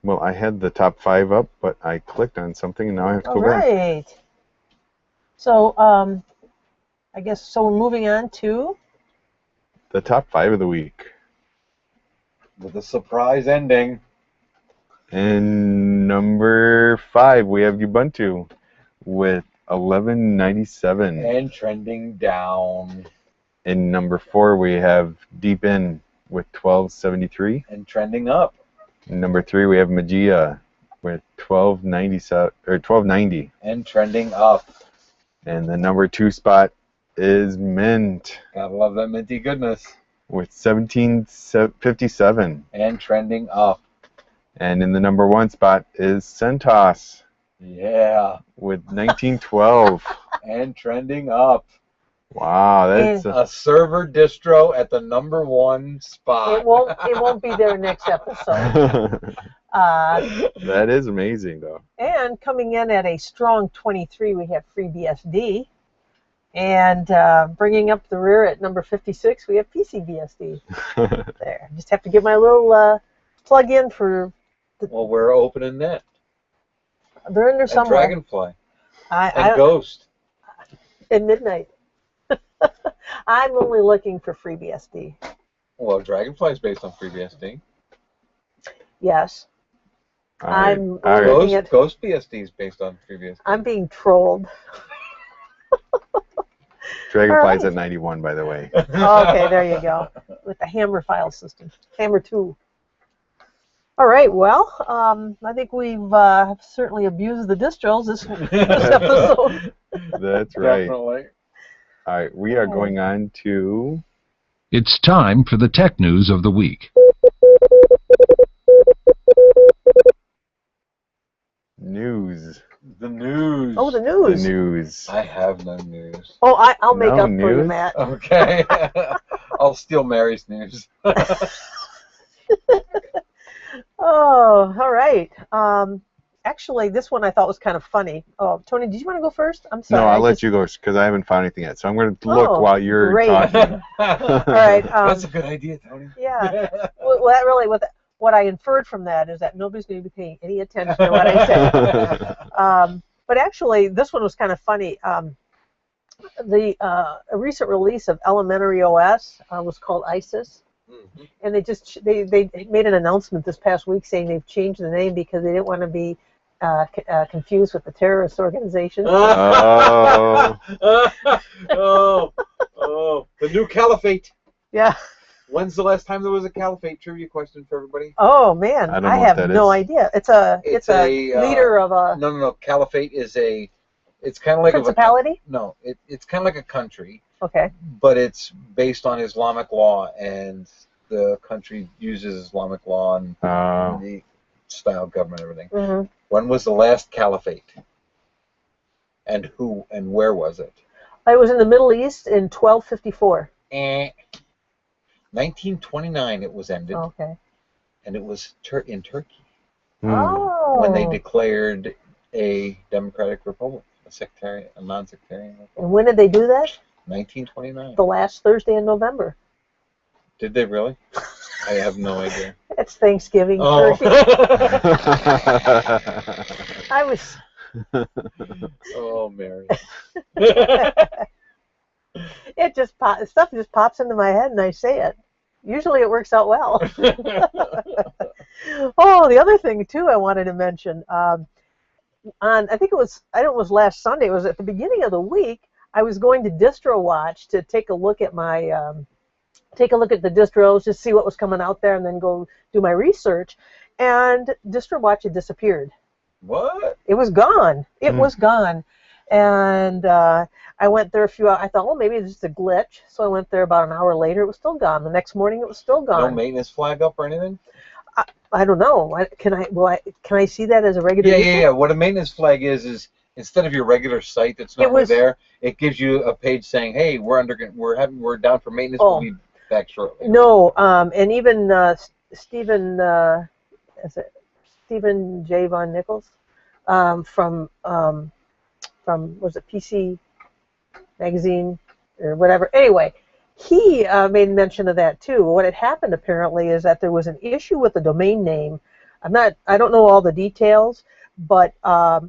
Well, I had the top 5 up, but I clicked on something, and now I have to go back. All right. So, I guess we're moving on to The top 5 of the week. With a surprise ending. And number 5, we have Ubuntu with 1197. And trending down. In number 4, we have Deep In with 1273. And trending up. In number 3, we have Magia with 1290. And trending up. And the number 2 spot is Mint Gotta love that minty goodness. with 1757. And trending up. And in the number 1 spot is CentOS Yeah. with 1912. And trending up. Wow, that's A server distro at the number 1 spot. it won't be there next episode. that is amazing, though. And coming in at a strong 23, we have FreeBSD. And bringing up the rear at number 56, we have PCBSD. There. Just have to get my little plug in for. Well, we're opening that. They're in there And somewhere. Dragonfly. I And Ghost. at midnight. I'm only looking for FreeBSD. Well, Dragonfly is based on FreeBSD. Yes. All right. I'm All right. looking at. Ghost BSD is based on FreeBSD. I'm being trolled. Dragonfly's All at 91, by the way. Okay, there you go. With the Hammer file system. Hammer 2. All right, well, I think we've certainly abused the distros this episode. That's right. Definitely. All right, we are going on to... It's time for the tech news of the week. the The news. news. I have no news. Oh, I'll make No up for you, news? Matt. Okay. I'll steal Mary's news. Oh, all right. Actually, this one I thought was kind of funny. Oh, Tony, did you want to go first? I'm sorry. No, I'll I let just- you go because I haven't found anything yet. So I'm going to look Oh, while you're great. talking. All right. That's a good idea, Tony. Yeah. Well, that really, what I inferred from that is that nobody's going to be paying any attention to what I say. But actually, this one was kind of funny. A recent release of Elementary OS was called ISIS. Mhm. And they made an announcement this past week saying they've changed the name because they didn't want to be confused with the terrorist organization. Oh. Oh, the new caliphate. Yeah. When's the last time there was a caliphate? Trivia question for everybody. Oh man, I don't know I what have that no is. idea. It's a leader of a No. Caliphate is it's kind of like principality. It's kind of like a country, Okay. but it's based on Islamic law, and the country uses Islamic law and the style of government and everything. Mm-hmm. When was the last caliphate? And who and where was it? I was in the Middle East in 1254. 1929 it was ended, Okay. and it was in Turkey Oh. when they declared a democratic republic, a non-sectarian republic. And when did they do that? 1929. The last Thursday in November. Did they really? I have no idea. It's Thanksgiving. Oh. Turkey. I was. Oh, Mary. It just stuff just pops into my head and I say it. Usually it works out well. Oh, the other thing too I wanted to mention. I think it was last Sunday. It was at the beginning of the week. I was going to DistroWatch to take a look at my take a look at the distros, just see what was coming out there, and then go do my research. And DistroWatch had disappeared. What? It was gone. It was gone. And I went there a few hours. I thought, well, maybe it's just a glitch. So I went there about an hour later. It was still gone. The next morning, it was still gone. No maintenance flag up or anything? I don't know. Can I see that as a regular user? Yeah. What a maintenance flag is instead of your regular site that's not there, it gives you a page saying, "Hey, we're down for maintenance. Oh. We'll be back shortly." No, and even Stephen J. Von Nichols from was it PC Magazine or whatever. Anyway, he made mention of that too. What had happened apparently is that there was an issue with the domain name. I don't know all the details, but by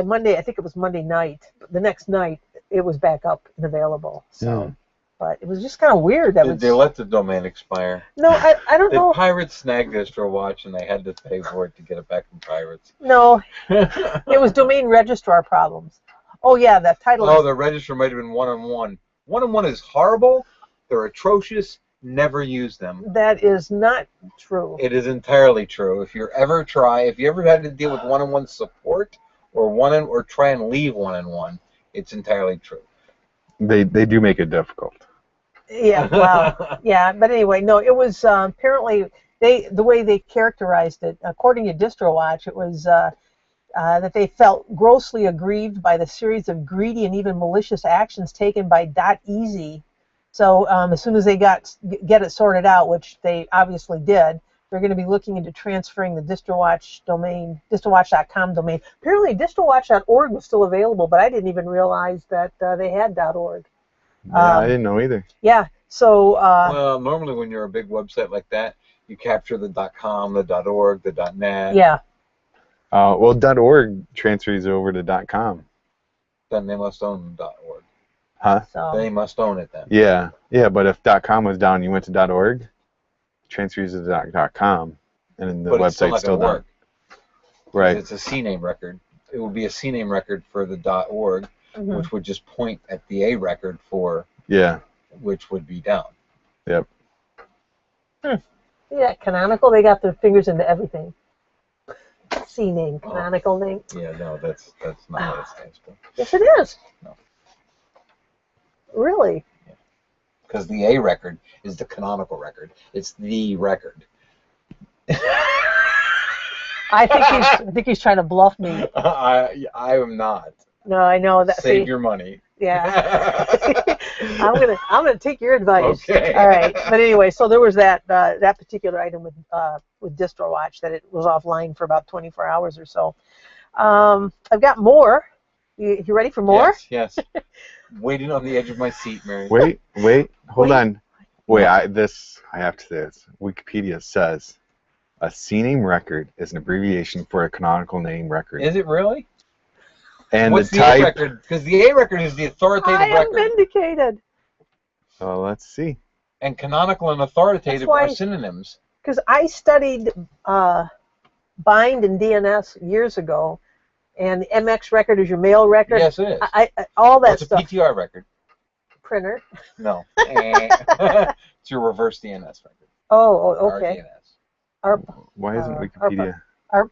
Monday, I think it was Monday night, the next night, it was back up and available. So, but it was just kind of weird. Did they let the domain expire? No, I don't know. Pirates snagged DistroWatch and they had to pay for it to get it back from pirates. No, it was domain registrar problems. Oh yeah, that title. Oh, the register might have been 1-on-1. 1-on-1 is horrible. They're atrocious. Never use them. That is not true. It is entirely true. If you ever had to deal with 1-on-1 support or try and leave 1-on-1, it's entirely true. They do make it difficult. Yeah, wow. Yeah, but anyway, no, it was apparently the way they characterized it, according to DistroWatch, it was that they felt grossly aggrieved by the series of greedy and even malicious actions taken by .easy. So as soon as they get it sorted out, which they obviously did, they're going to be looking into transferring the DistroWatch domain, DistroWatch.com domain. Apparently, DistroWatch.org was still available, but I didn't even realize that they had .org. Yeah, I didn't know either. Yeah, so... well, normally when you're a big website like that, you capture the .com, the .org, the .net. Yeah. Well, .org transfers over to .com. Then they must own .org. Huh? So. They must own it then. Yeah, but if .com was down, you went to .org, transfers to .com, and then the but website's still down. Right. It's a CNAME record. It would be a CNAME record for the .org, which would just point at the A record for which would be down. Yep. Yeah, Canonical, they got their fingers into everything. CNAME, Canonical name. Yeah, no, that's not what it stands for. Yes, it is. No. Really? Because the A record is the canonical record. It's the record. I think he's trying to bluff me. I am not. No, I know that. Save See, your money. yeah. I'm gonna take your advice. Okay. All right. But anyway, so there was that particular item with DistroWatch that it was offline for about 24 hours or so. I've got more. You ready for more? Yes. Waiting on the edge of my seat, Mary. Wait, hold Wait. on. Wait, I have to say this. Wikipedia says a C-name record is an abbreviation for a canonical name record. Is it really? And What's the the type. A record? Because the A record is the authoritative I am record. vindicated. Oh, let's see. And canonical and authoritative That's why- are synonyms. Because I studied bind and DNS years ago, and the MX record is your mail record. Yes, it is. I all that What's a stuff. PTR record? Printer. No. It's your reverse DNS record. Oh, Or okay. DNS. ARP. Why isn't ARPA. Wikipedia? ARP.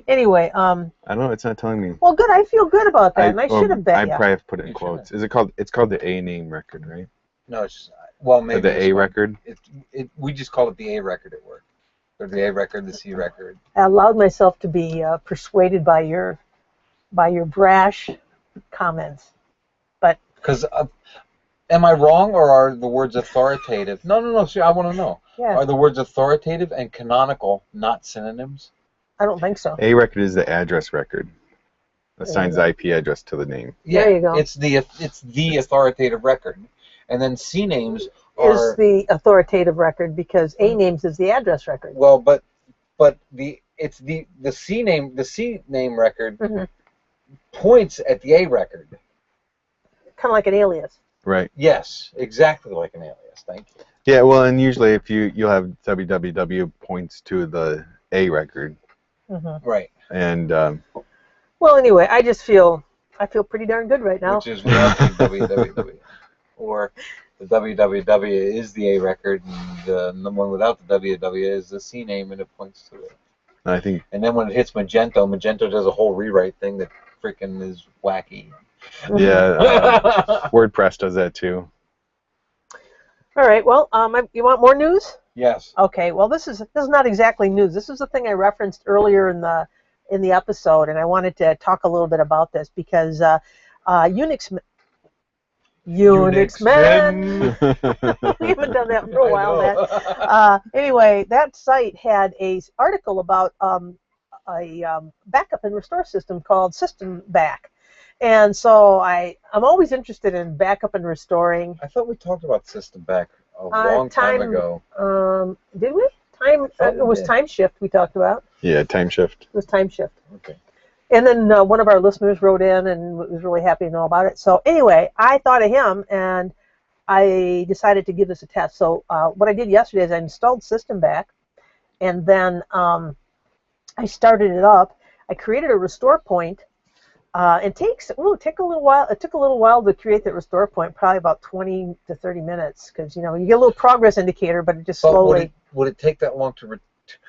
Anyway, I don't know. It's not telling me. well, good. I feel good about that, and I should have I bet you. probably have put it in You quotes. Is it called? It's called the A name record, right? No, it's well Or maybe the it's A called- record. We just call it the A record at work. Or the A record, the C record. I allowed myself to be persuaded by your brash comments. Because am I wrong, or are the words authoritative? No. See, I want to know. Yeah, Are the words authoritative and canonical not synonyms? I don't think so. A record is the address record. Assigns the IP address to the name. Yeah, There you go. It's the authoritative record, and then C names Is are the authoritative record because A names is the address record. well, but the C name record Mhm. points at the A record. Kind of like an alias. Right. Yes, exactly like an alias. Thank you. Yeah. Well, and usually if you'll have www points to the A record, Mm-hmm. Right. and Well, anyway, I feel pretty darn good right now. Which is without the www. Or the www is the A record, and the one without the www is the C name, and it points to it. I think And then when it hits Magento does a whole rewrite thing that freaking is wacky. yeah, WordPress does that too. All right. Well, you want more news? Yes. Okay. Well, this is not exactly news. This is the thing I referenced earlier in the episode, and I wanted to talk a little bit about this because Unix Men. We haven't done that for a while, man. Anyway, that site had a article about a backup and restore system called System Back. And so I'm always interested in backup and restoring. I thought we talked about System Back a long time ago. Did we? It was did. Time Shift we talked about. Yeah, time shift. It was Time Shift. Okay. And then one of our listeners wrote in and was really happy to know about it. So anyway, I thought of him and I decided to give this a test. So what I did yesterday is I installed System Back, and then I started it up. I created a restore point. It took a little while. It took a little while to create that restore point, probably about 20 to 30 minutes, because you get a little progress indicator, but it just But slowly. would it take that long to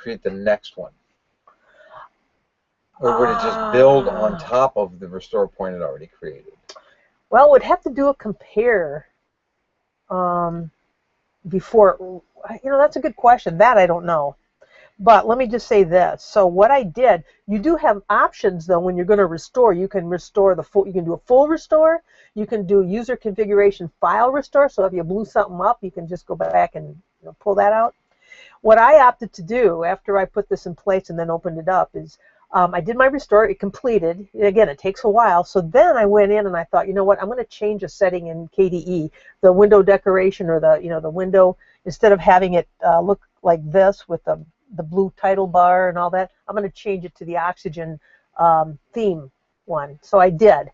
create the next one? Or would it just build on top of the restore point it already created? Well, we'd have to do a compare before. That's a good question. That I don't know. But let me just say this. So what I did, you do have options though when you're going to restore. You can restore you can do a full restore. You can do user configuration file restore. So if you blew something up, you can just go back and pull that out. What I opted to do after I put this in place and then opened it up is I did my restore. It completed. Again, it takes a while. So then I went in and I thought, you know what? I'm going to change a setting in KDE, the window decoration or the window. Instead of having it look like this with the blue title bar and all that, I'm going to change it to the Oxygen theme one. So I did.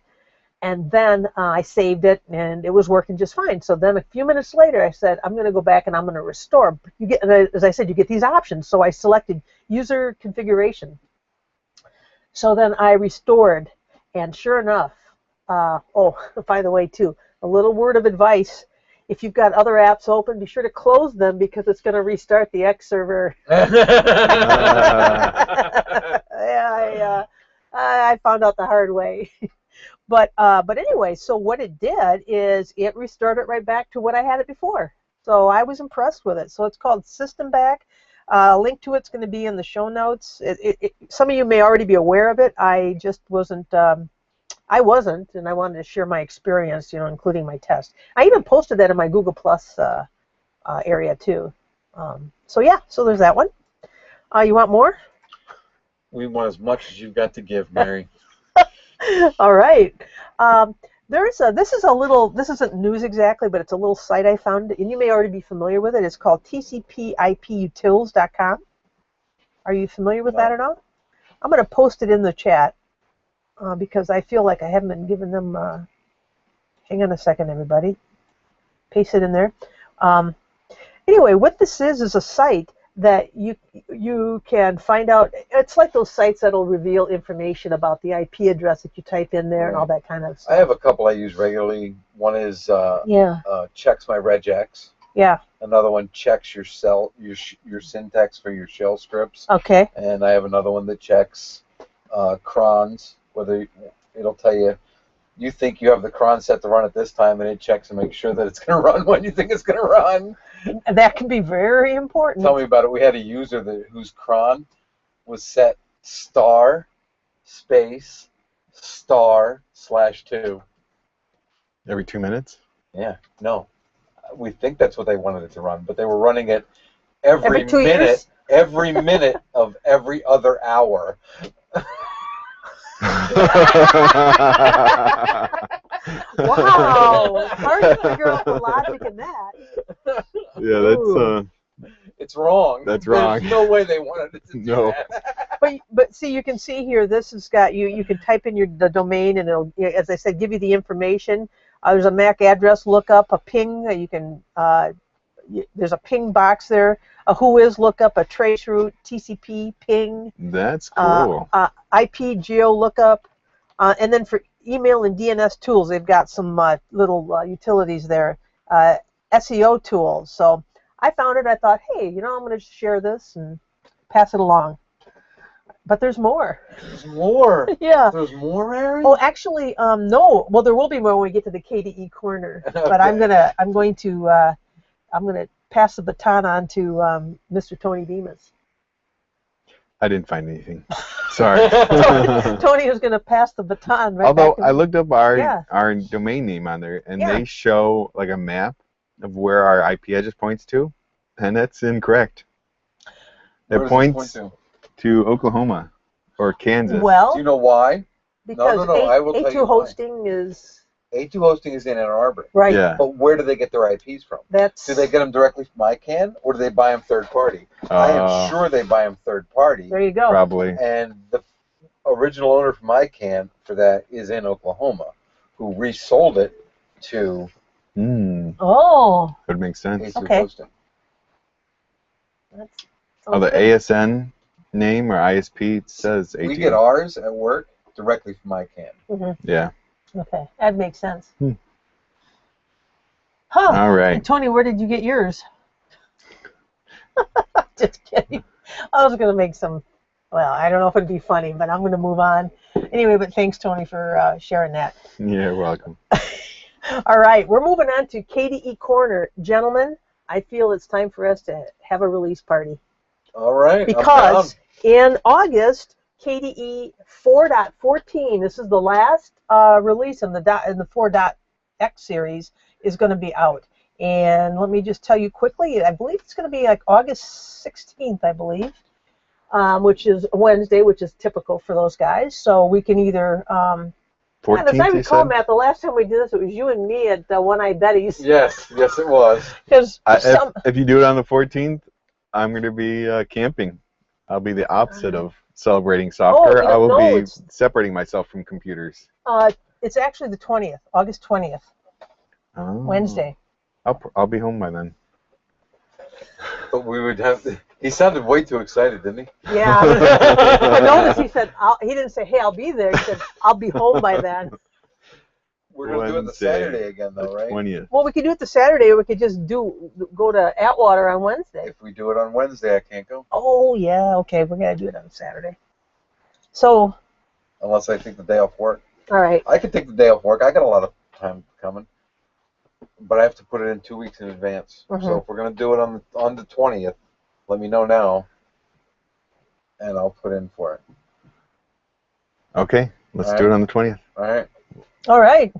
And then I saved it, and it was working just fine. So then a few minutes later, I said, I'm going to go back and I'm going to restore. As I said, you get these options. So I selected user configuration. So then I restored, and sure enough, by the way, too, a little word of advice. If you've got other apps open, be sure to close them because it's going to restart the X server. Yeah, I found out the hard way. But anyway, so what it did is it restored it right back to what I had it before. So I was impressed with it. So it's called System Back. Link to it's going to be in the show notes. Some of you may already be aware of it. I just wasn't. I wasn't, and I wanted to share my experience, including my test. I even posted that in my Google Plus area too. So yeah, so there's that one. You want more? We want as much as you've got to give, Mary. All right. This isn't news exactly, but it's a little site I found, and you may already be familiar with it. It's called tcpiputils.com. Are you familiar with that at all? I'm going to post it in the chat because I feel like I haven't been giving them. Hang on a second, everybody. Paste it in there. Anyway, what this is a site that you can find out. It's like those sites that'll reveal information about the IP address that you type in there and all that kind of stuff. I have a couple I use regularly. One is checks my regex. Yeah. Another one checks your syntax for your shell scripts. Okay. And I have another one that checks crons, whether it'll tell you you think you have the cron set to run at this time, and it checks and makes sure that it's going to run when you think it's going to run. That can be very important. Tell me about it. We had a user whose cron was set ***/2. Every 2 minutes? Yeah, no. We think that's what they wanted it to run, but they were running it every 2 years? every minute of every other hour. Wow, hard to figure out the logic in that. Yeah, that's it's wrong. That's wrong. There's no way they wanted it to do that. But see, you can see here. This has got you can type in the domain, and it'll, as I said, give you the information. There's a MAC address lookup, a ping. You can there's a ping box there. A whois lookup, a trace route, TCP ping. That's cool. IP geo lookup, and then for email and DNS tools, they've got some little utilities there. SEO tools. So I found it. I thought, hey, I'm going to share this and pass it along. But there's more. There's more. Yeah. There's more, Mary? Oh, actually, no. Well, there will be more when we get to the KDE corner. Okay. But I'm going to pass the baton on to Mr. Tony Bemis. I didn't find anything. Sorry. Tony was going to pass the baton right Although back. I looked up our domain name on there, and they show like a map of where our IP address points to, and that's incorrect. It points to Oklahoma or Kansas. Well, do you know why? Because I will tell you A2 hosting is... A2 hosting is in Ann Arbor. Right. Yeah. But where do they get their IPs from? Do they get them directly from ICANN, or do they buy them third party? I am sure they buy them third party. There you go. Probably. And the original owner from ICANN for that is in Oklahoma, who resold it to Oh. That makes sense. A2 hosting. The ASN name or ISP says A2. We get ours at work directly from ICANN. Mm-hmm. Yeah. Okay, that makes sense. All right. And Tony, where did you get yours? Just kidding. I was going to make some, well, I don't know if it'd be funny, but I'm going to move on. Anyway, but thanks, Tony, for sharing that. You're welcome. All right, we're moving on to KDE Corner. Gentlemen, I feel it's time for us to have a release party. All right. Because in August, KDE 4.14, this is the last release in the 4.x series, is going to be out. And let me just tell you quickly, I believe it's going to be like August 16th, I believe, which is Wednesday, which is typical for those guys. So we can either... 14th, as I recall, Matt, the last time we did this, it was you and me at One-Eyed Betty's. Yes, it was. If you do it on the 14th, I'm going to be camping. I'll be the opposite of celebrating soccer. I will be separating myself from computers. It's actually the 20th, August 20th, Wednesday. I'll be home by then. But we would have to... He sounded way too excited, didn't he? Yeah. But notice he said, he didn't say, hey, I'll be there. He said, I'll be home by then. We're going to do it the Saturday again, though, right? 20th. Well, we could do it the Saturday, or we could just go to Atwater on Wednesday. If we do it on Wednesday, I can't go. Oh, yeah, okay. We're going to do it on Saturday. So... Unless I take the day off work. All right. I could take the day off work. I got a lot of time coming. But I have to put it in 2 weeks in advance. So if we're going to do it on the 20th, let me know now, and I'll put in for it. Okay, let's All do it right. on the 20th. All right. All right.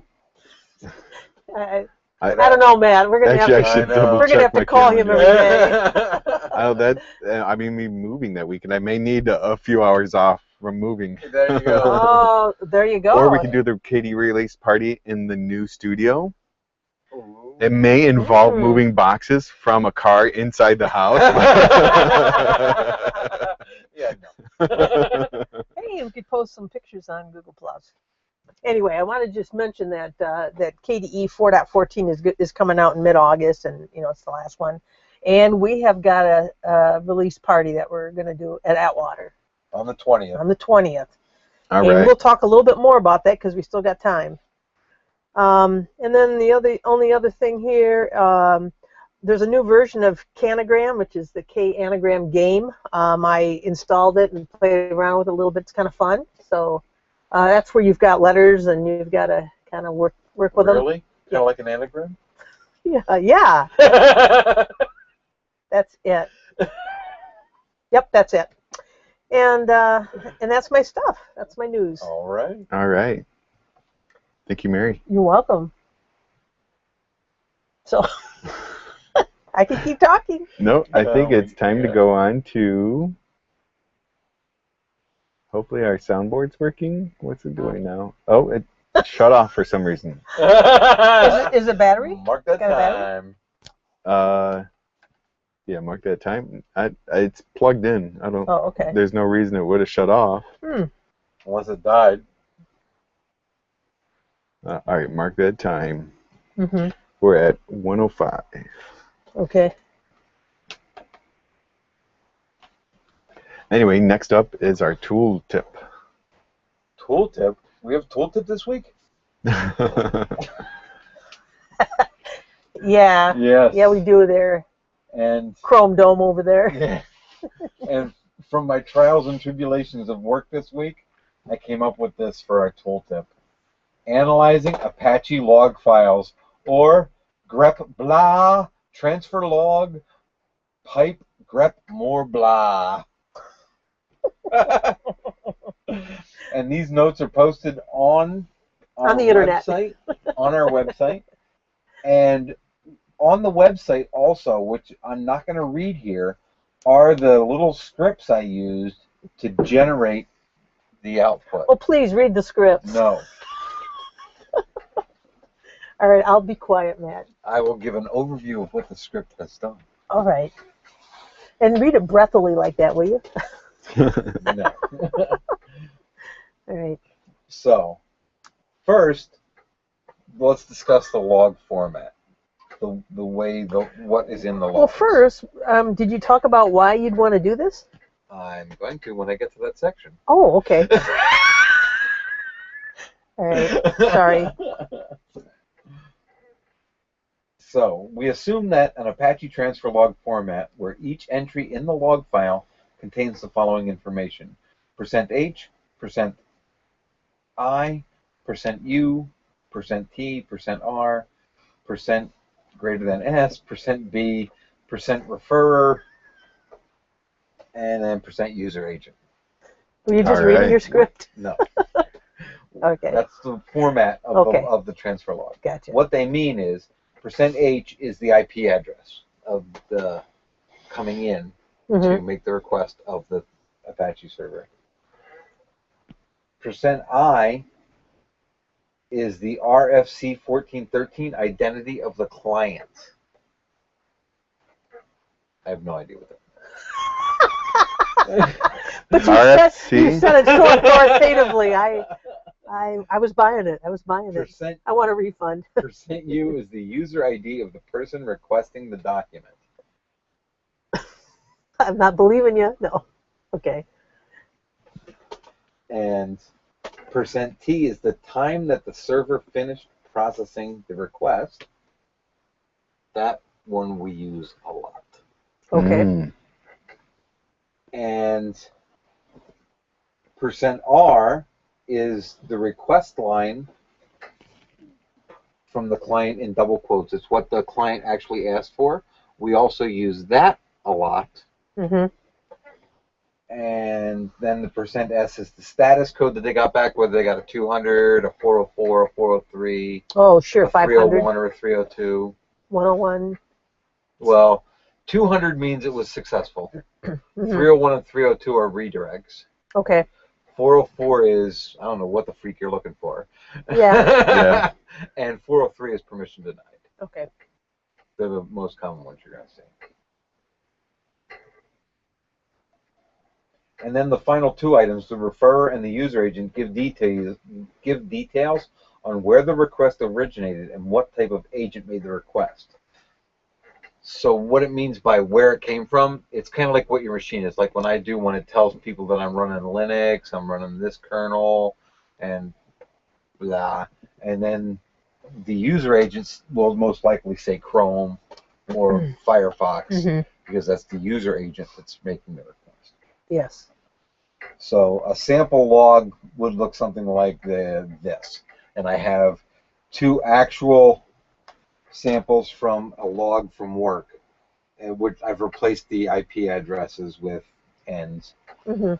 I don't know, Matt. We're gonna Actually, have I to. should I know. double We're gonna check have to my call him calendar. every day. I know that. I mean, me moving that weekend. I may need a few hours off from moving. There you go. Oh, there you go. Or we can do the Katie release party in the new studio. Ooh. It may involve Mm. moving boxes from a car inside the house. Yeah, no. Hey, we could post some pictures on Google Plus. Anyway, I want to just mention that that KDE 4.14 is coming out in mid-August, and it's the last one. And we have got a release party that we're going to do at Atwater On the 20th. on the 20th. All And right. we'll talk a little bit more about that because we still got time. And then the only other thing here, there's a new version of Canagram, which is the K-Anagram game. I installed it and played around with it a little bit. It's kind of fun. So that's where you've got letters and you've got to kind of work with them. Really? Kind of like an anagram? Yeah, that's it. Yep, that's it. And that's my stuff. That's my news. All right. All right. Thank you, Mary. You're welcome. So I can keep talking. No, I think Oh, it's time to yeah. go on to. Hopefully our soundboard's working. What's it doing now? Oh, it shut off for some reason. Is it battery? Mark that Got a battery? time. Yeah, mark that time. It's plugged in. I don't. Oh, okay. There's no reason it would have shut off. Unless it died. All right, mark that time. Mm-hmm. We're at 1:05. Okay. Anyway, next up is our tool tip. Tooltip? We have tooltip this week? Yeah. Yes. Yeah, we do there. And Chrome Dome over there. yeah. And from my trials and tribulations of work this week, I came up with this for our tooltip. Analyzing Apache log files, or grep blah, transfer log, pipe grep more blah. And these notes are posted on our the internet. website, on our website. And on the website also, which I'm not going to read here, are the little scripts I used to generate the output. Oh, please read the scripts. No. All right, I'll be quiet, Matt. I will give an overview of what the script has done. All right. And read it breathily like that, will you? No. All right. So, first, let's discuss the log format. The way what is in the log. Well, first, did you talk about why you'd want to do this? I'm going to when I get to that section. Oh, okay. All right. Sorry. So, we assume that an Apache transfer log format where each entry in the log file contains the following information: %H, %I, %U, %T, %R, % greater than S, %B, %referrer, and then %user agent. Were you just All reading right. your script? No. Okay. That's the format of, Okay. of the transfer log. Gotcha. What they mean is %H is the IP address of the coming in to Mm-hmm. make the request of the Apache server. %I is the RFC 1413 identity of the client. I have no idea what that But you RFC? said it so authoritatively. I was buying it. I was buying it. Percent I want a refund. %U is the user ID of the person requesting the document. I'm not believing you. No. Okay. And %T is the time that the server finished processing the request. That one we use a lot. Okay. Mm. And %R is the request line from the client in double quotes. It's what the client actually asked for. We also use that a lot Mhm. And then the %S is the status code that they got back, whether they got a 200, a 404, a 403, Oh, sure, a 500, 301, or a 302. 101. Well, 200 means it was successful. Mhm. 301 and 302 are redirects. Okay. 404 is, I don't know what the freak you're looking for. Yeah. And 403 is permission denied. Okay. They're the most common ones you're going to see. And then the final two items, the referrer and the user agent, give details on where the request originated and what type of agent made the request. So what it means by where it came from, it's kind of like what your machine is. Like when I do, when it tells people that I'm running Linux, I'm running this kernel, and blah. And then the user agents will most likely say Chrome or Firefox, Mhm. because that's the user agent that's making the request. Yes. So a sample log would look something like this. And I have two actual samples from a log from work, in which I've replaced the IP addresses with ends. Mhm.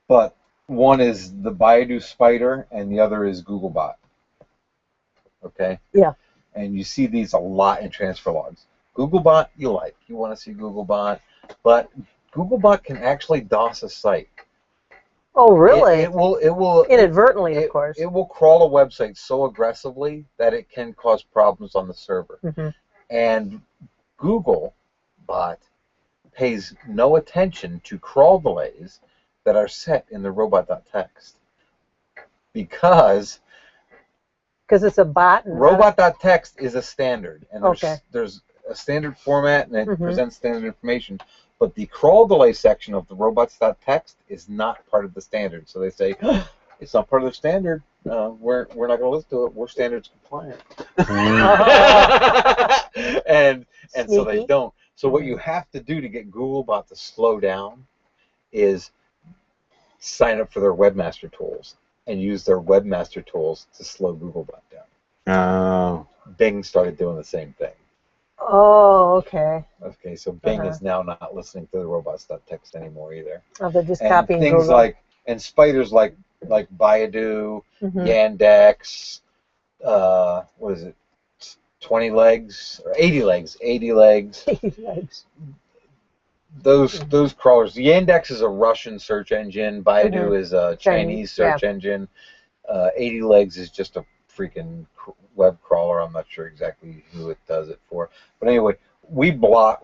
But one is the Baidu Spider and the other is Googlebot. Okay? Yeah. And you see these a lot in transfer logs. Googlebot you like. You want to see Googlebot. But Googlebot can actually DOS a site. Oh, really? It will Inadvertently, of course. It will crawl a website so aggressively that it can cause problems on the server. Mhm. And Googlebot pays no attention to crawl delays that are set in the robot.txt. Because it's a bot. And robot.txt is a standard, and Okay. there's a standard format, and it Mhm. presents standard information. But the crawl delay section of the robots.txt is not part of the standard. So they say, it's not part of the standard. We're not going to listen to it. We're standards compliant. and so they Sneaky. don't. So what you have to do to get Googlebot to slow down is sign up for their webmaster tools and use their webmaster tools to slow Googlebot down. Oh. Bing started doing the same thing. Oh, okay. Okay, so Bing is now not listening to the robots.txt anymore either. Oh, they're just And copying things Google. and spiders like Baidu, Mhm. Yandex, what is it, 20 legs or 80 legs, 80 legs. Yikes. Those crawlers. Yandex is a Russian search engine. Baidu Mhm. is a Chinese search engine. 80 legs is just a freaking web crawler. I'm not sure exactly who it does it for, but anyway, we block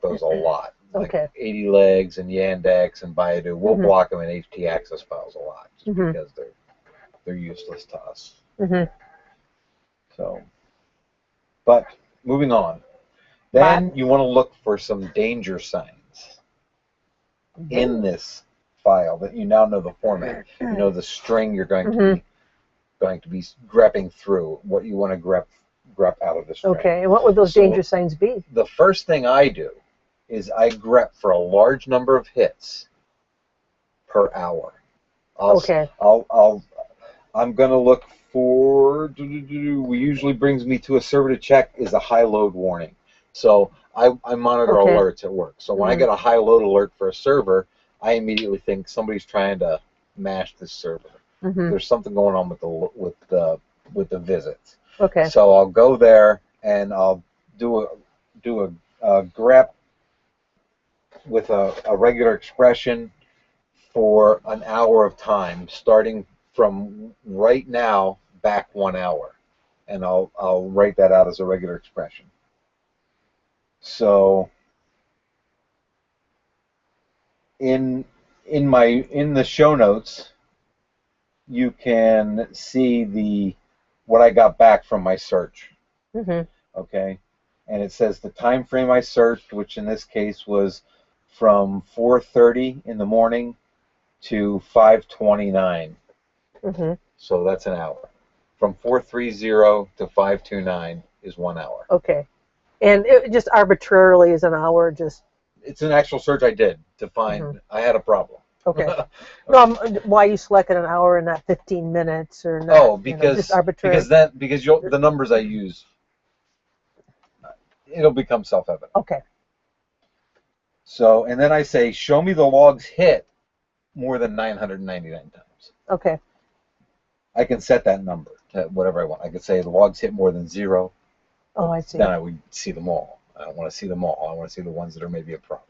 those a lot. Like Okay. 80 legs and Yandex and Baidu, we'll Mhm. block them in HT access files a lot just Mhm. because they're useless to us. Mhm. So, but moving on, then you want to look for some danger signs in this file that you now know the format. You know the string you're going to be grepping through, what you want to grep out of the string. Okay, and what would those danger signs be? The first thing I do is I grep for a large number of hits per hour. I'm going to look for, we usually brings me to a server to check is a high load warning. So I monitor alerts at work. So when I get a high load alert for a server, I immediately think somebody's trying to mash this server. There's something going on with the visits. Okay. So I'll go there and I'll do a grep with a regular expression for an hour of time, starting from right now back 1 hour, and I'll write that out as a regular expression. So in the show notes, you can see what I got back from my search. Okay, and it says the time frame I searched, which in this case was from 4:30 in the morning to 5:29. So that's an hour. From 4:30 to 5:29 is 1 hour. Okay, and it just arbitrarily is an hour. It's an actual search I did to find I had a problem. Okay. No, why you selected an hour and not 15 minutes or not? Oh, because just arbitrary. because the numbers I use, it'll become self-evident. Okay. So, and then I say, show me the logs hit more than 999 times. Okay. I can set that number to whatever I want. I could say the logs hit more than 0. Oh, I see. Then I would see them all. I don't want to see them all. I want to see the ones that are maybe a problem.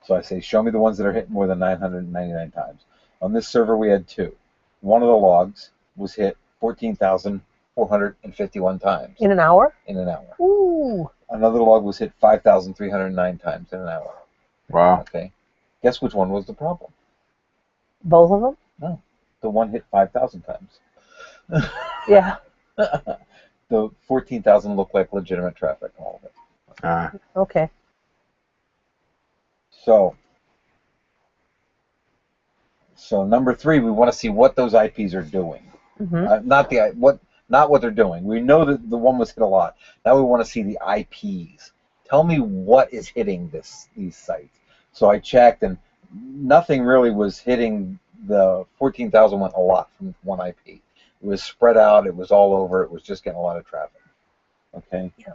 So I say, show me the ones that are hit more than 999 times. On this server, we had 2. One of the logs was hit 14,451 times. In an hour? In an hour. Ooh. Another log was hit 5,309 times in an hour. Wow. Okay. Guess which one was the problem? Both of them? No. The one hit 5,000 times. Yeah. The 14,000 looked like legitimate traffic, all of it. Okay. So number 3, we want to see what those IPs are doing. Mm-hmm. Not what they're doing. We know that the one was hit a lot. Now we want to see the IPs. Tell me what is hitting these sites. So I checked, and nothing really was hitting. The 14,000 went a lot from one IP. It was spread out. It was all over. It was just getting a lot of traffic. Okay. Yeah.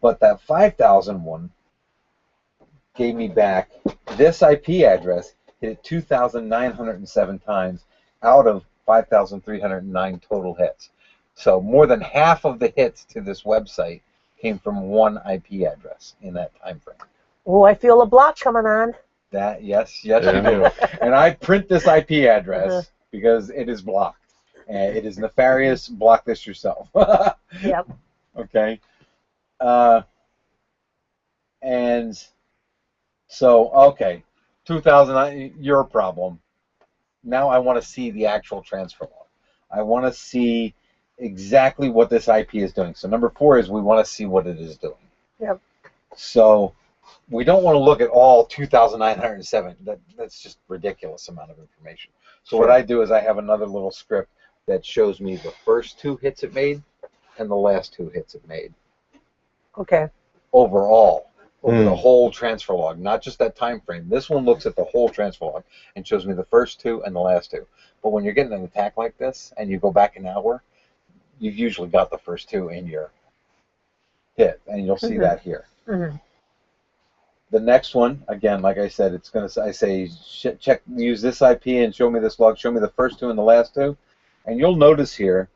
But that 5,000 one gave me back this IP address. Hit it 2,907 times out of 5,309 total hits. So more than half of the hits to this website came from one IP address in that time frame. Oh, I feel a block coming on. Yes, Yeah. you do. And I print this IP address because it is blocked. And it is nefarious. Block this yourself. Yep. Okay. And so, okay, 2,000, your problem. Now I want to see the actual transfer log. I want to see exactly what this IP is doing. So number 4 is we want to see what it is doing. Yep. So we don't want to look at all 2,907. That's just ridiculous amount of information. So what I do is I have another little script that shows me the first 2 hits it made and the last 2 hits it made. Okay. Overall, over the whole transfer log, not just that time frame. This one looks at the whole transfer log and shows me the first 2 and the last 2. But when you're getting an attack like this and you go back an hour, you've usually got the first 2 in your hit, and you'll see that here. Mm-hmm. The next one, again, like I said, it's going to. I say check, use this IP and show me this log. Show me the first 2 and the last 2, and you'll notice here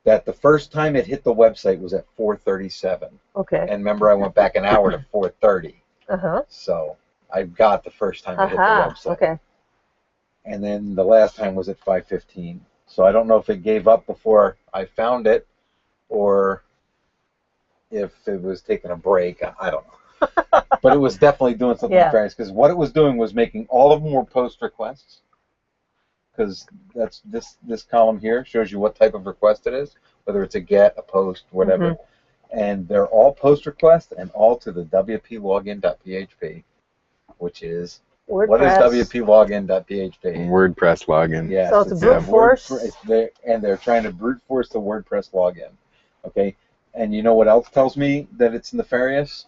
that the first time it hit the website was at 4:37. Okay. And remember, I went back an hour to 4:30. Uh-huh. So I got the first time it hit the website. Okay. And then the last time was at 5:15. So I don't know if it gave up before I found it, or if it was taking a break. I don't know. But it was definitely doing something nefarious, because what it was doing was making all of them were post requests. Because that's this column here shows you what type of request it is, whether it's a get, a post, whatever. And they're all post requests and all to the wplogin.php, which is WordPress. What is wplogin.php? WordPress login. Yes, So it's a brute force. And they're trying to brute force the WordPress login. Okay, and you know what else tells me that it's nefarious?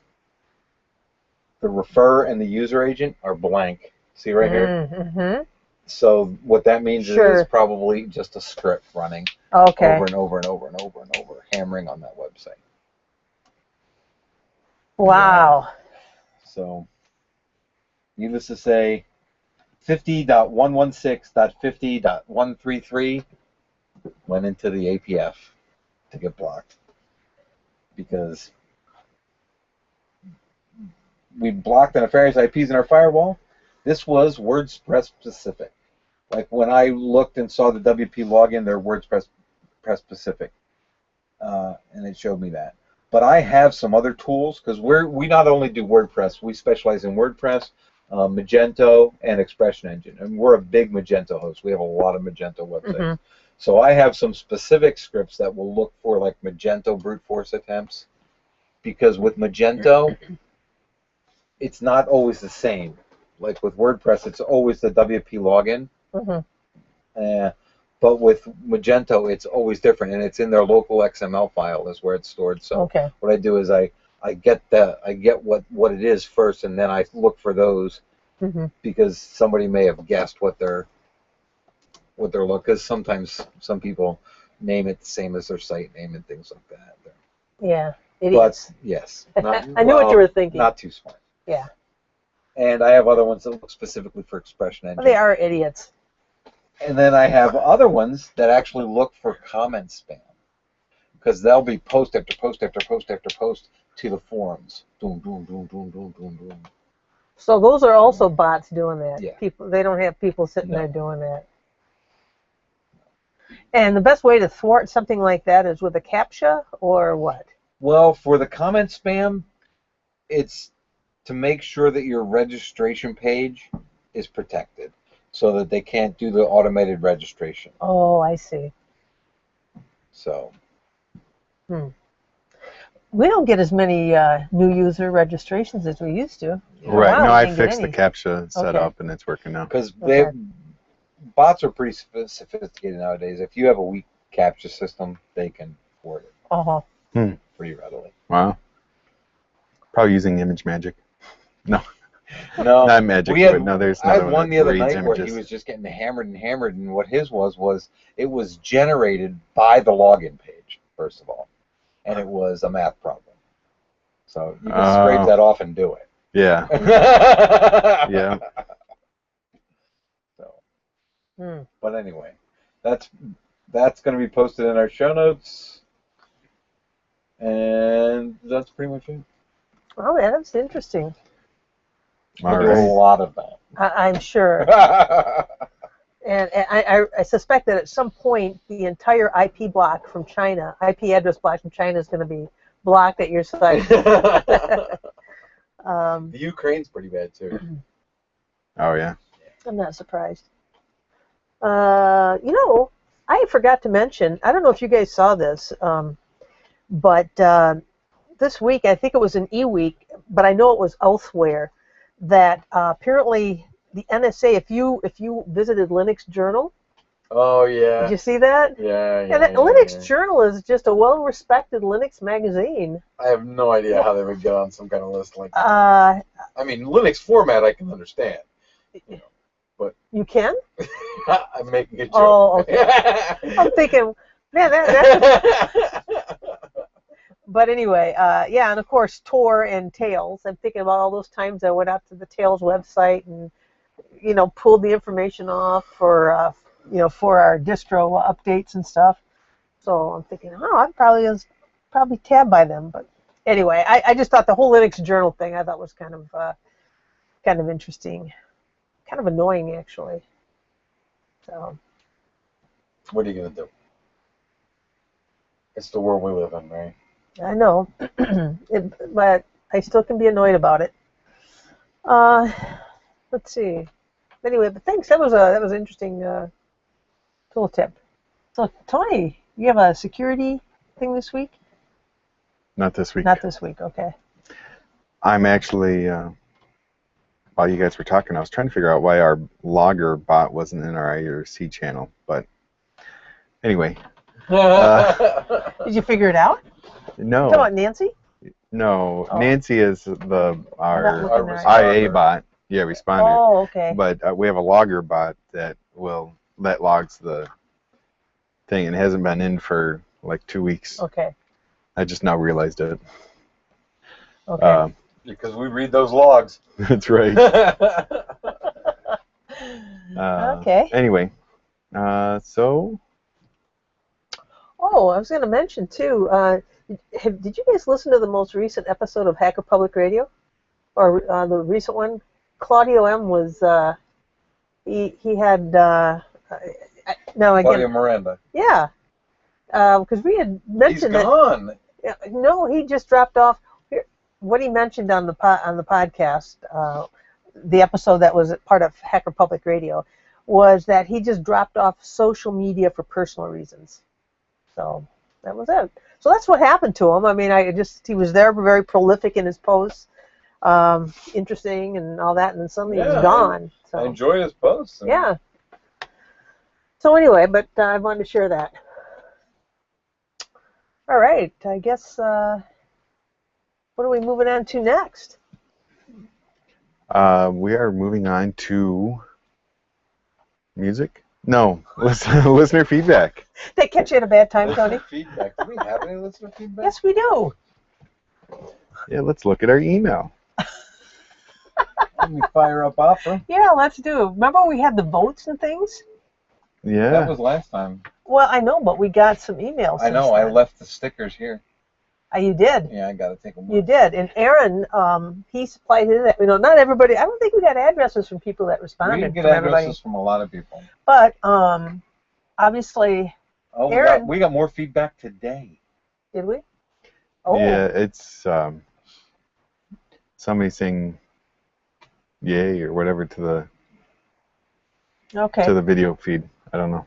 The refer and the user agent are blank. See right here? Mm-hmm. So what that means is it's probably just a script running over and over and over and over and over, hammering on that website. Wow. So, needless to say, 50.116.50.133 went into the APF to get blocked, because we blocked the nefarious IPs in our firewall. This was WordPress specific. Like when I looked and saw the WP login, they're WordPress specific, and it showed me that. But I have some other tools, because we not only do WordPress, we specialize in WordPress, Magento, and Expression Engine, and we're a big Magento host. We have a lot of Magento websites. So I have some specific scripts that will look for like Magento brute force attempts, because with Magento, it's not always the same. Like with WordPress, it's always the WP login. But with Magento, it's always different, and it's in their local XML file is where it's stored. So what I do is I get what it is first, and then I look for those, because somebody may have guessed what they're because sometimes some people name it the same as their site name and things like that. Yeah, idiots. But yes, I knew what you were thinking. Not too smart. Yeah. And I have other ones that look specifically for expression engine. They are idiots. And then I have other ones that actually look for comment spam. Because they'll be post after post after post after post to the forums. Boom, boom, boom, boom, boom, boom, boom. So those are also bots doing that. Yeah. People, they don't have people sitting No. there doing that. And the best way to thwart something like that is with a CAPTCHA or what? Well, for the comment spam, it's to make sure that your registration page is protected so that they can't do the automated registration. Oh, I see. So, We don't get as many new user registrations as we used to. Right. Wow, No, we I didn't get fixed the any. CAPTCHA set Okay. up and it's working now. because Okay. bots are pretty sophisticated nowadays. If you have a weak captcha system, they can thwart it Uh-huh. pretty readily. Wow. Probably using image magic. No, No, not magic, we had, but no, there's I had another one that the other reads night where he images. was just getting hammered, and what his was it was generated by the login page, first of all, and it was a math problem. So you can scrape that off and do it. Yeah. Yeah. So, but anyway, that's going to be posted in our show notes, and that's pretty much it. Oh, yeah, that's interesting. All There's a right. lot of that. I'm sure. And I suspect that at some point the entire IP block from China, IP address block from China is going to be blocked at your site. The Ukraine's pretty bad too. Oh, yeah. I'm not surprised. I forgot to mention, I don't know if you guys saw this, but this week, I think it was an e-week, but I know it was elsewhere, that apparently the NSA, if you visited Linux Journal, Oh yeah. did you see that? Yeah. And Linux Journal is just a well-respected Linux magazine. I have no idea how they would get on some kind of list like that. Uh, I mean, Linux format I can understand. you can? I'm making a joke. Oh, okay. I'm thinking, man, But anyway, yeah, and of course Tor and Tails. I'm thinking about all those times I went out to the Tails website and, pulled the information off for our distro updates and stuff. So I'm thinking, I probably tabbed by them. But anyway, I just thought the whole Linux Journal thing I thought was kind of interesting, kind of annoying actually. So. What are you gonna do? It's the world we live in, right? I know, but I still can be annoyed about it. Let's see. Anyway, but thanks. That was an interesting little tip. So, Tony, you have a security thing this week? Not this week. Not this week. Okay. I'm actually, while you guys were talking, I was trying to figure out why our logger bot wasn't in our IRC channel. But anyway. Did you figure it out? No. You talking about Nancy? No. Oh. Nancy is our looking at IA bot. Yeah, responder. Oh, okay. But we have a logger bot that logs the thing, and it hasn't been in for like 2 weeks. Okay. I just now realized it. Okay. Because we read those logs. That's right. Okay. Anyway, so. Oh, I was going to mention too. Did you guys listen to the most recent episode of Hacker Public Radio, or the recent one? Claudio M was he had now again. Claudio Miranda. Yeah, because we had mentioned He's gone. No, he just dropped off. What he mentioned on the podcast, the episode that was part of Hacker Public Radio, was that he just dropped off social media for personal reasons. So that was it. So that's what happened to him. I mean, he was there, very prolific in his posts, interesting and all that, and then suddenly he was gone. So I enjoyed his posts. yeah. So anyway, but I wanted to share that. All right, I guess. What are we moving on to next? We are moving on to music. No, listener feedback. Did they catch you at a bad time, Tony? Feedback. Do we have any listener feedback? Yes, we do. Yeah, let's look at our email. Let me fire up Opera. Yeah, let's do. Remember we had the votes and things? Yeah. That was last time. Well, I know, but we got some emails. I know. since I then. left the stickers here. You did. Yeah, I got to take them. You did. And Aaron, he supplied his. Not everybody. I don't think we got addresses from people that responded. We didn't get from addresses everybody. from a lot of people. But obviously, Oh, Aaron- we got more feedback today. did we? Oh. Yeah, it's somebody saying yay or whatever to Okay. the video feed. I don't know.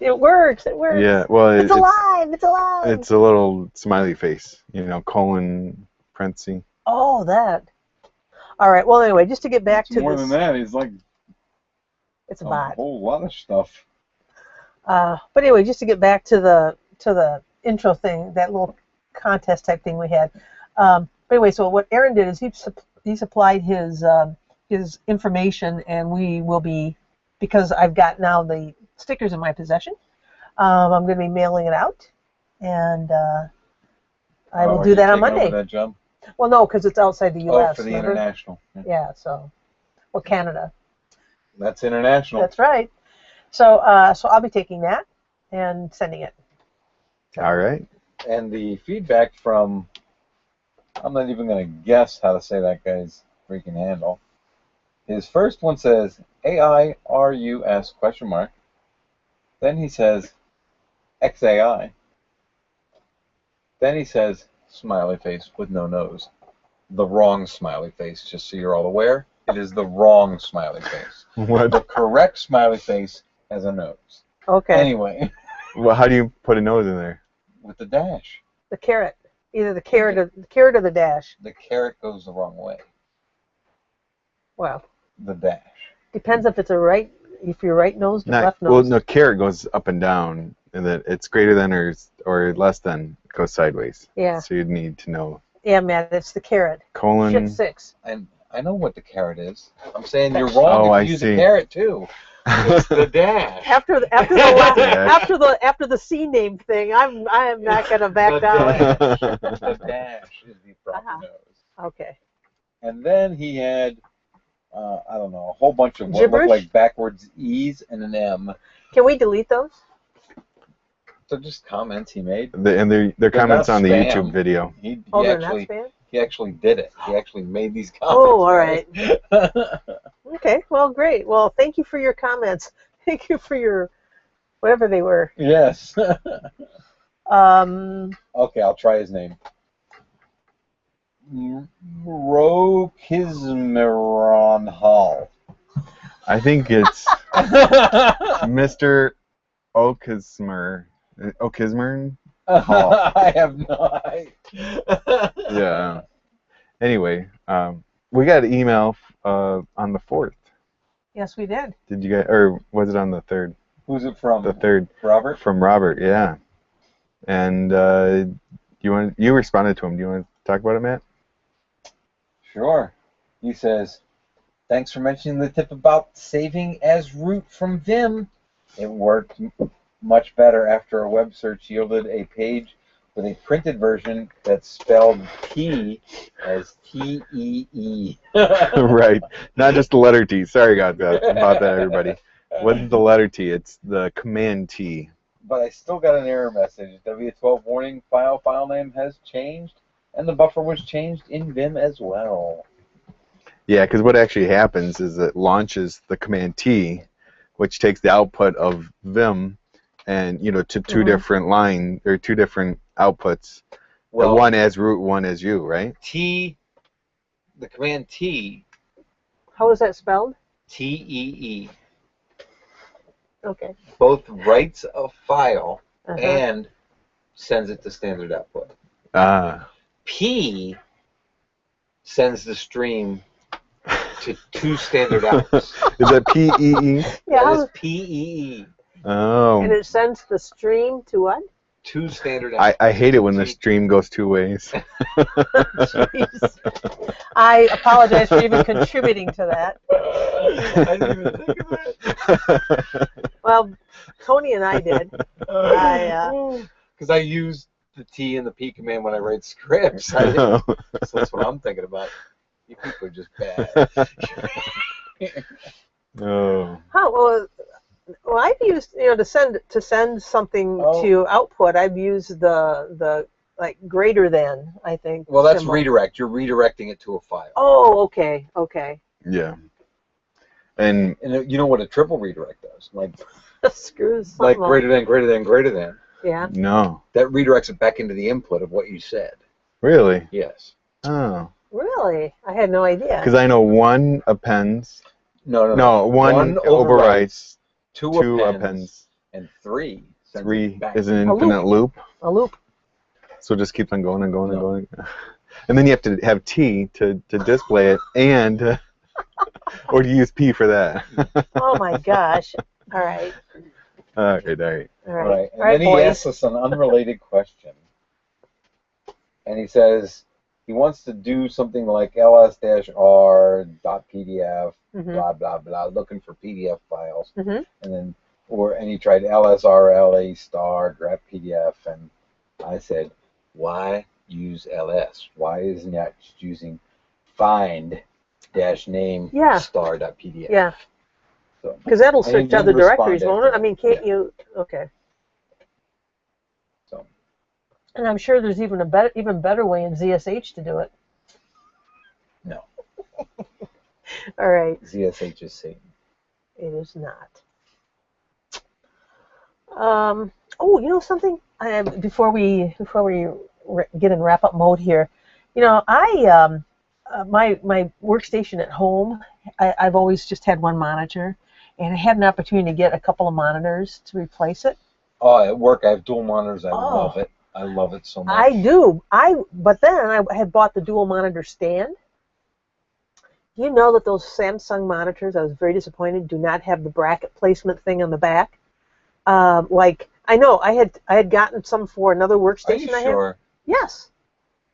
It works. It works. Yeah, well, It's alive. It's alive. it's a little smiley face, colon, parenthesis. Oh, that. All right. Well, anyway, just to get back It's to more this, than that. It's like it's a a bot. whole lot of stuff. But anyway, just to get back to the intro thing, that little contest type thing we had. But anyway, so what Aaron did is he supplied his information, and we will be, because I've got now the stickers in my possession. I'm going to be mailing it out, and I will Are do you that on taking over Monday. that job? Well, no, because it's outside the U.S. Oh, for the remember? international. Yeah. So, well, Canada. That's international. That's right. So, so I'll be taking that and sending it. So, All right. And the feedback from, I'm not even going to guess how to say that guy's freaking handle. His first one says AIRUS question mark. Then he says XAI. Then he says smiley face with no nose. The wrong smiley face, just so you're all aware. It is the wrong smiley face. What? The correct smiley face has a nose. Okay. Anyway, Well, how do you put a nose in there? with the dash. The carrot. Either the carrot or the dash. The carrot goes the wrong way. Well, The dash. depends if it's if you're right nosed or left Well, nosed. no, carrot goes up and down, and that it's greater than or less than goes sideways. Yeah. So you'd need to know Yeah, Matt, it's the carrot. colon. Shift 6. And I know what the carrot is. I'm saying you're wrong Oh, if I you use see. the carrot too. It's the dash. After the the C name thing, I am not gonna back The down. dash. The dash is the proper Uh-huh. nose. Okay. And then he had, I don't know, a whole bunch of what Gibberish? looked like backwards E's and an M. Can we delete those? So just comments he made. And they're comments not on the spam. YouTube video. He Oh, they're not actually spam? he actually did it. He actually made these comments. Oh, all right. Okay. Well, great. Well, thank you for your comments. Thank you for your whatever they were. Yes. Um. Okay, I'll try his name. Rokismeron Hall. I think it's Mr. Okismer. Okismern? I have no idea. Yeah. Anyway, we got an email on the 4th. Yes, we did. Did you guys, or was it on the 3rd? Who's it from? The 3rd. Robert? From Robert, yeah. And you responded to him. Do you want to talk about it, Matt? Sure. He says, thanks for mentioning the tip about saving as root from Vim. It worked much better after a web search yielded a page with a printed version that spelled T as T-E-E. Right. Not just the letter T. Sorry about that, everybody. What's the letter T? It's the command T. But I still got an error message. W12 warning, file name has changed, and the buffer was changed in Vim as well. Yeah, because what actually happens is it launches the command T, which takes the output of Vim and to two different two different outputs. Well, one as root, one as U, right? the command T, How is that spelled? T-E-E, Okay. both writes a file Uh-huh. and sends it to standard output. P sends the stream to two standard outputs. Is that P-E-E? Yeah. That is P-E-E. Oh. And it sends the stream to what? Two standard outputs. I hate it when the stream goes two ways. Jeez. I apologize for even contributing to that. I didn't even think of that. Well, Tony and I did. Because I use the T and the P command when I write scripts. So that's what I'm thinking about. You people are just bad. Oh. Well, I've used to send something Oh. to output. I've used the like greater than, I think. Well, that's symbol. redirect. You're redirecting it to a file. Oh, okay. Yeah. And And you know what a triple redirect does? Like Screws. like something up. greater than. Yeah. no. That redirects it back into the input of what you said. Really? Yes. Oh. Really? I had no idea. Because I know one appends. No. One overwrites. Two Two appends, appends. and three sends Three it back. is an A loop. infinite loop. A loop. So it just keeps on going and going and No. going. And then you have to have T to display it, and or do you use P for that? Oh my gosh. All right. All right. All right. And All right, then he boys. asks us an unrelated question. And he says he wants to do something like ls-r.pdf, Mhm. blah, blah, blah, looking for PDF files. Mhm. And then, and he tried lsrla star, grep PDF. And I said, why use ls? Why isn't that just using find-name Yeah. star.pdf? Yeah. So, Because that'll And he search didn't other directories, respond won't it? after I mean, can't you? Okay. so. And I'm sure there's even even better way in ZSH to do it. No. All right. ZSH is Satan. It is not. Oh, you know something? Before we get in wrap up mode here, I my workstation at home, I've always just had one monitor, and I had an opportunity to get a couple of monitors to replace it. Oh, at work I have dual monitors. I Oh. love it. I love it so much. I do. But then I had bought the dual monitor stand. You know that those Samsung monitors, I was very disappointed, do not have the bracket placement thing on the back. Like I know I had gotten some for another Are workstation you I had. sure? Yes.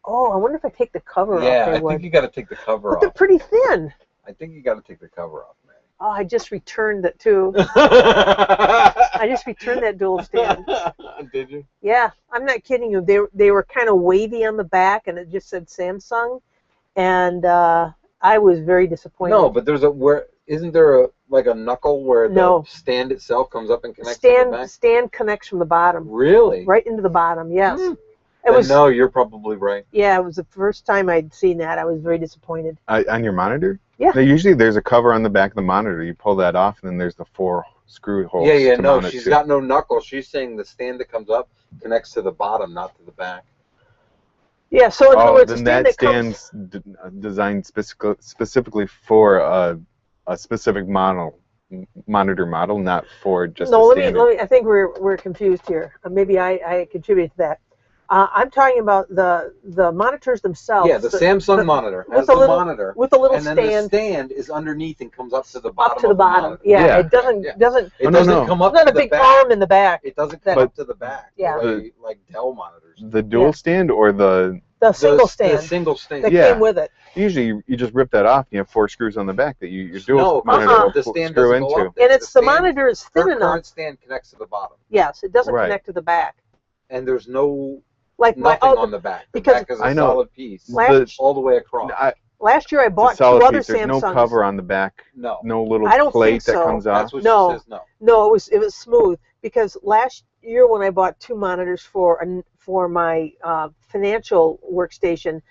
Oh, I wonder if I take the cover off. Yeah, They I would. think you got to take the cover But they're off. pretty thin. I think you got to take the cover off, man. Oh, I just returned it too. I just returned that dual stand. Did you? Yeah, I'm not kidding you. They were kind of wavy on the back, and it just said Samsung, and I was very disappointed. No, but isn't there a knuckle where No. the stand itself comes up and connects to the back? stand connects from the bottom, Really? right into the bottom. Yes, Hmm. it was. No, you're probably right. Yeah, it was the first time I'd seen that. I was very disappointed. On your monitor? Yeah. No, usually there's a cover on the back of the monitor. You pull that off, and then there's the 4 screw holes. Yeah, to no, mount it she's to. got no knuckle. She's saying the stand that comes up connects to the bottom, not to the back. Yeah, so in other Oh, words, the then stand that that comes. stand's designed specifically for a specific monitor model, not for just No, a let me. standard. I think we're confused here. Maybe I contributed to that. I'm talking about the monitors themselves. Yeah, the Samsung monitor with has a the little- monitor, with a little and then stand the stand is underneath and comes up to the bottom. up to the of bottom. monitor. Yeah, Yeah. it doesn't Yeah. doesn't. It Oh, no, doesn't no. come up Not to a the big back. arm in the back. It doesn't That- come up to the back. Yeah. The way, like Dell monitors. The dual Yeah. stand or the The single The stand single stand. that Yeah. came with it, usually you just rip that off and you have 4 screws on the back that your dual No, monitor Uh-uh. will the stand screw doesn't go into. up there. and it's the stand, monitor is thin her enough. current stand connects to the bottom, Yes, it doesn't Right. connect to the back. and there's nothing Like my on the back. The because back is I a know. solid piece, Last- all the way across. last year I It's a bought 2 solid other piece. There's no Samsungs. cover on the back. No, No little I don't plate think that so. comes off. that's what No. she says. No. No, it was smooth because last year when I bought 2 monitors for my financial workstation,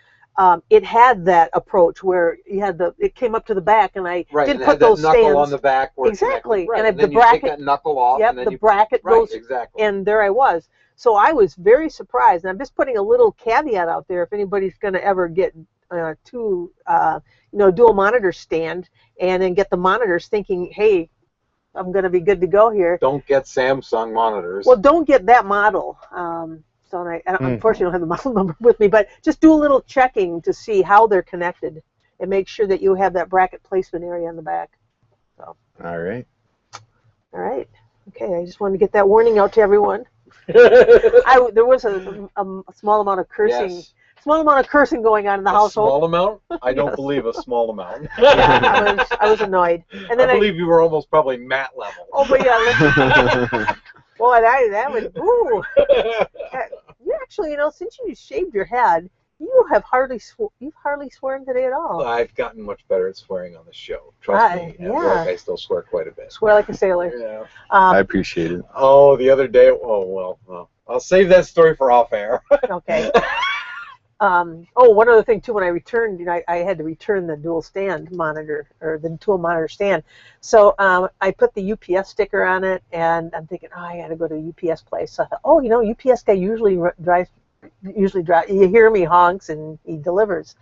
it had that approach where you had it came up to the back, and I Right, did and it put had that those knuckle stands on the back. Where it exactly, connected. Right, and and the then you bracket. take that knuckle off, Yep, and then the you bracket right, goes, exactly. and there I was. So I was very surprised, and I'm just putting a little caveat out there if anybody's going to ever get 2 dual monitor stand and then get the monitors thinking, hey, I'm going to be good to go here. Don't get Samsung monitors. Well, don't get that model. So I unfortunately don't have the model number with me, but just do a little checking to see how they're connected and make sure that you have that bracket placement area on the back. All right. All right. Okay, I just wanted to get that warning out to everyone. There was a small amount of cursing. Yes. Small amount of cursing going on in the A household. small amount? I don't Yes. believe a small amount. I was annoyed. And then I believe you were almost probably Matt level. oh, but yeah, boy, that would ooh. You actually, since you shaved your head, You've hardly sworn today at all. I've gotten much better at swearing on the show. Trust me. At yeah. work, I still swear quite a bit. Swear like a sailor. Yeah. I appreciate it. Oh, the other day. Oh well. I'll save that story for off air. Okay. One other thing too. When I returned, I had to return the dual stand monitor or the dual monitor stand. So I put the UPS sticker on it, and I'm thinking, I got to go to a UPS place. So I thought, UPS guy usually drives. You hear me honks and he delivers.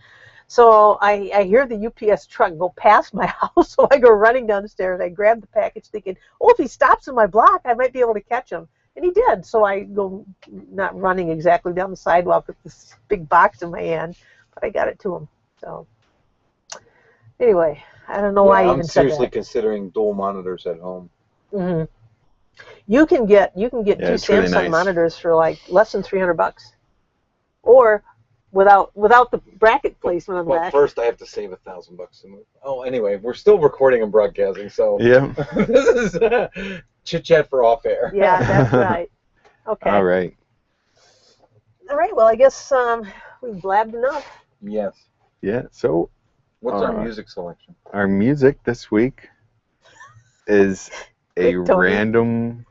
So I hear the UPS truck go past my house. So I go running downstairs. I grab the package, thinking, if he stops in my block, I might be able to catch him. And he did. So I go, not running exactly down the sidewalk with this big box in my hand, but I got it to him. So anyway, I don't know why I even said that. I'm seriously considering dual monitors at home. Mm-hmm. You can get two it's Samsung really nice. monitors for like less than $300, or without the bracket placement on the Well, back. first I have to save $1,000 to move. Oh, anyway, we're still recording and broadcasting, so Yeah. this is chit chat for off air. Yeah, that's right. Okay. All right. All right. Well, I guess we've blabbed enough. Yes. Yeah. So What's our music selection? our music this week is a Good, Tony. random.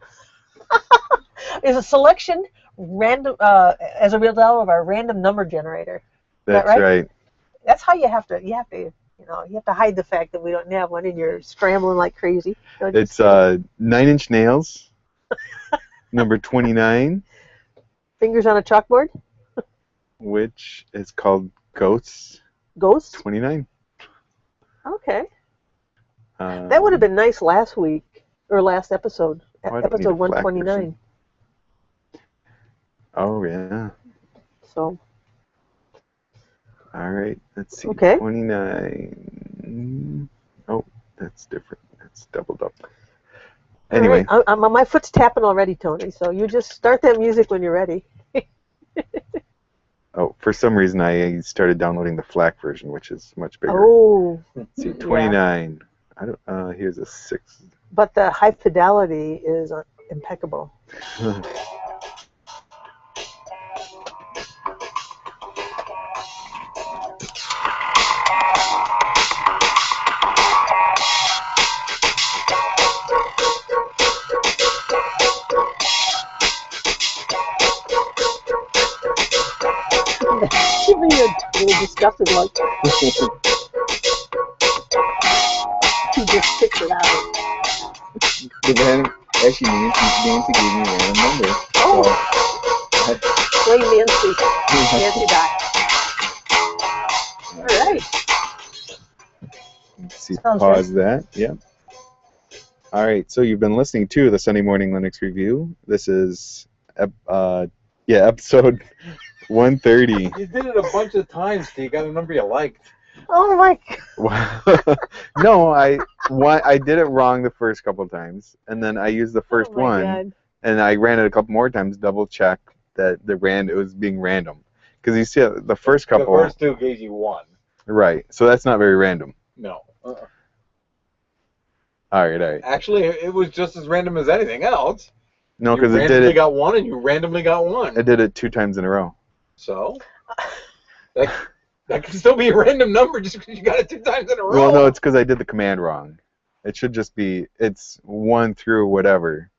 Is a selection random as a result of our random number generator. That's right? right. That's how you have to hide the fact that we don't have one, and you're scrambling like crazy. It's 9 Inch Nails, number 29, Fingers on a chalkboard. which is called Ghosts Ghosts. 29. Okay. That would have been nice last week or last episode. Why don't we need Episode a black 129. Oh, yeah. So. All right. Let's see. Okay. 29. Oh, that's different. That's doubled up. Anyway. All right. My foot's tapping already, Tony. So you just start that music when you're ready. Oh, for some reason I started downloading the FLAC version, which is much bigger. Oh. Let's see, 29. I don't. Here's a 6. But the high fidelity is impeccable. Give me a little disgusted look. He just picks it out. But then, actually, Nancy gave me a random number. Oh. So, Blame Nancy. Nancy died. All right. let's see, Sounds pause that. Yep. All right, so you've been listening to the Sunday Morning Linux Review. This is, episode 130. You did it a bunch of times till you got a number you liked. Oh my God. No, I did it wrong the first couple times, and then I used the first Oh my one, God. and I ran it a couple more times, double check that it was being random, because you see the first couple. The first two gave you one. Right, so that's not very random. No. All right. Actually, it was just as random as anything else. No, You because it randomly did it. got one, and you randomly got one. I did it 2 times in a row. So that can still be a random number just because you got it 2 times in a row. Well, no, it's because I did the command wrong. It should just be it's 1 through whatever.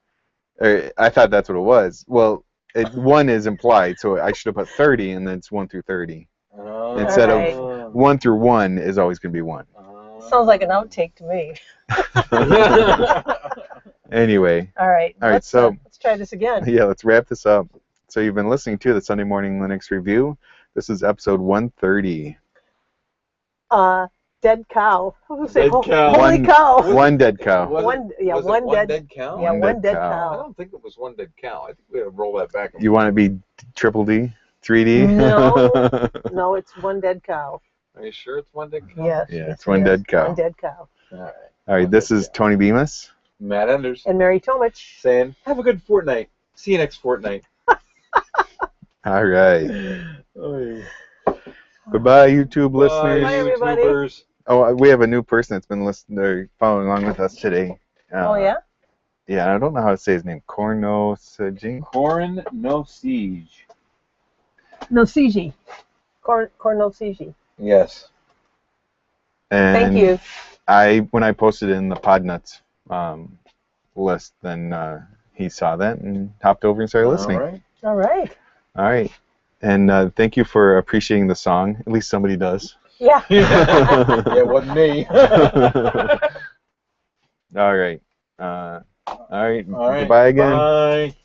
I thought that's what it was. Well, 1 is implied, so I should have put 30, and then it's 1 through 30. Instead of 1 through 1 is always going to be 1. Sounds like an outtake to me. Anyway. All right. Let's try this again. Yeah, let's wrap this up. So you've been listening to the Sunday Morning Linux Review. This is episode 130. Dead cow. Dead cow. Holy cow. One dead cow. One dead cow? Yeah, one dead I cow. don't think it was one dead cow. I think we had to roll that back. You want to be triple D? 3D? No. No, it's one dead cow. Are you sure it's one dead cow? Yes. Yeah, it's one dead cow. One dead cow. All right. All right, this is Tony Bemis. Matt Enders And Mary Tomich. saying, have a good fortnight. See you next fortnight. All right. Oh, Goodbye, YouTube bye, listeners. Bye, everybody. YouTubers. Oh, we have a new person that's been listening or following along with us today. Oh, yeah? Yeah, I don't know how to say his name. Cornosajin? Corin No Siege. No, CG. Cornell CG. Yes. And Thank you. when I posted it in the Podnuts list, then he saw that and hopped over and started listening. All right. All right. All right. And thank you for appreciating the song. At least somebody does. Yeah. Yeah, it wasn't me. All right. All right. All right. Goodbye again. Bye.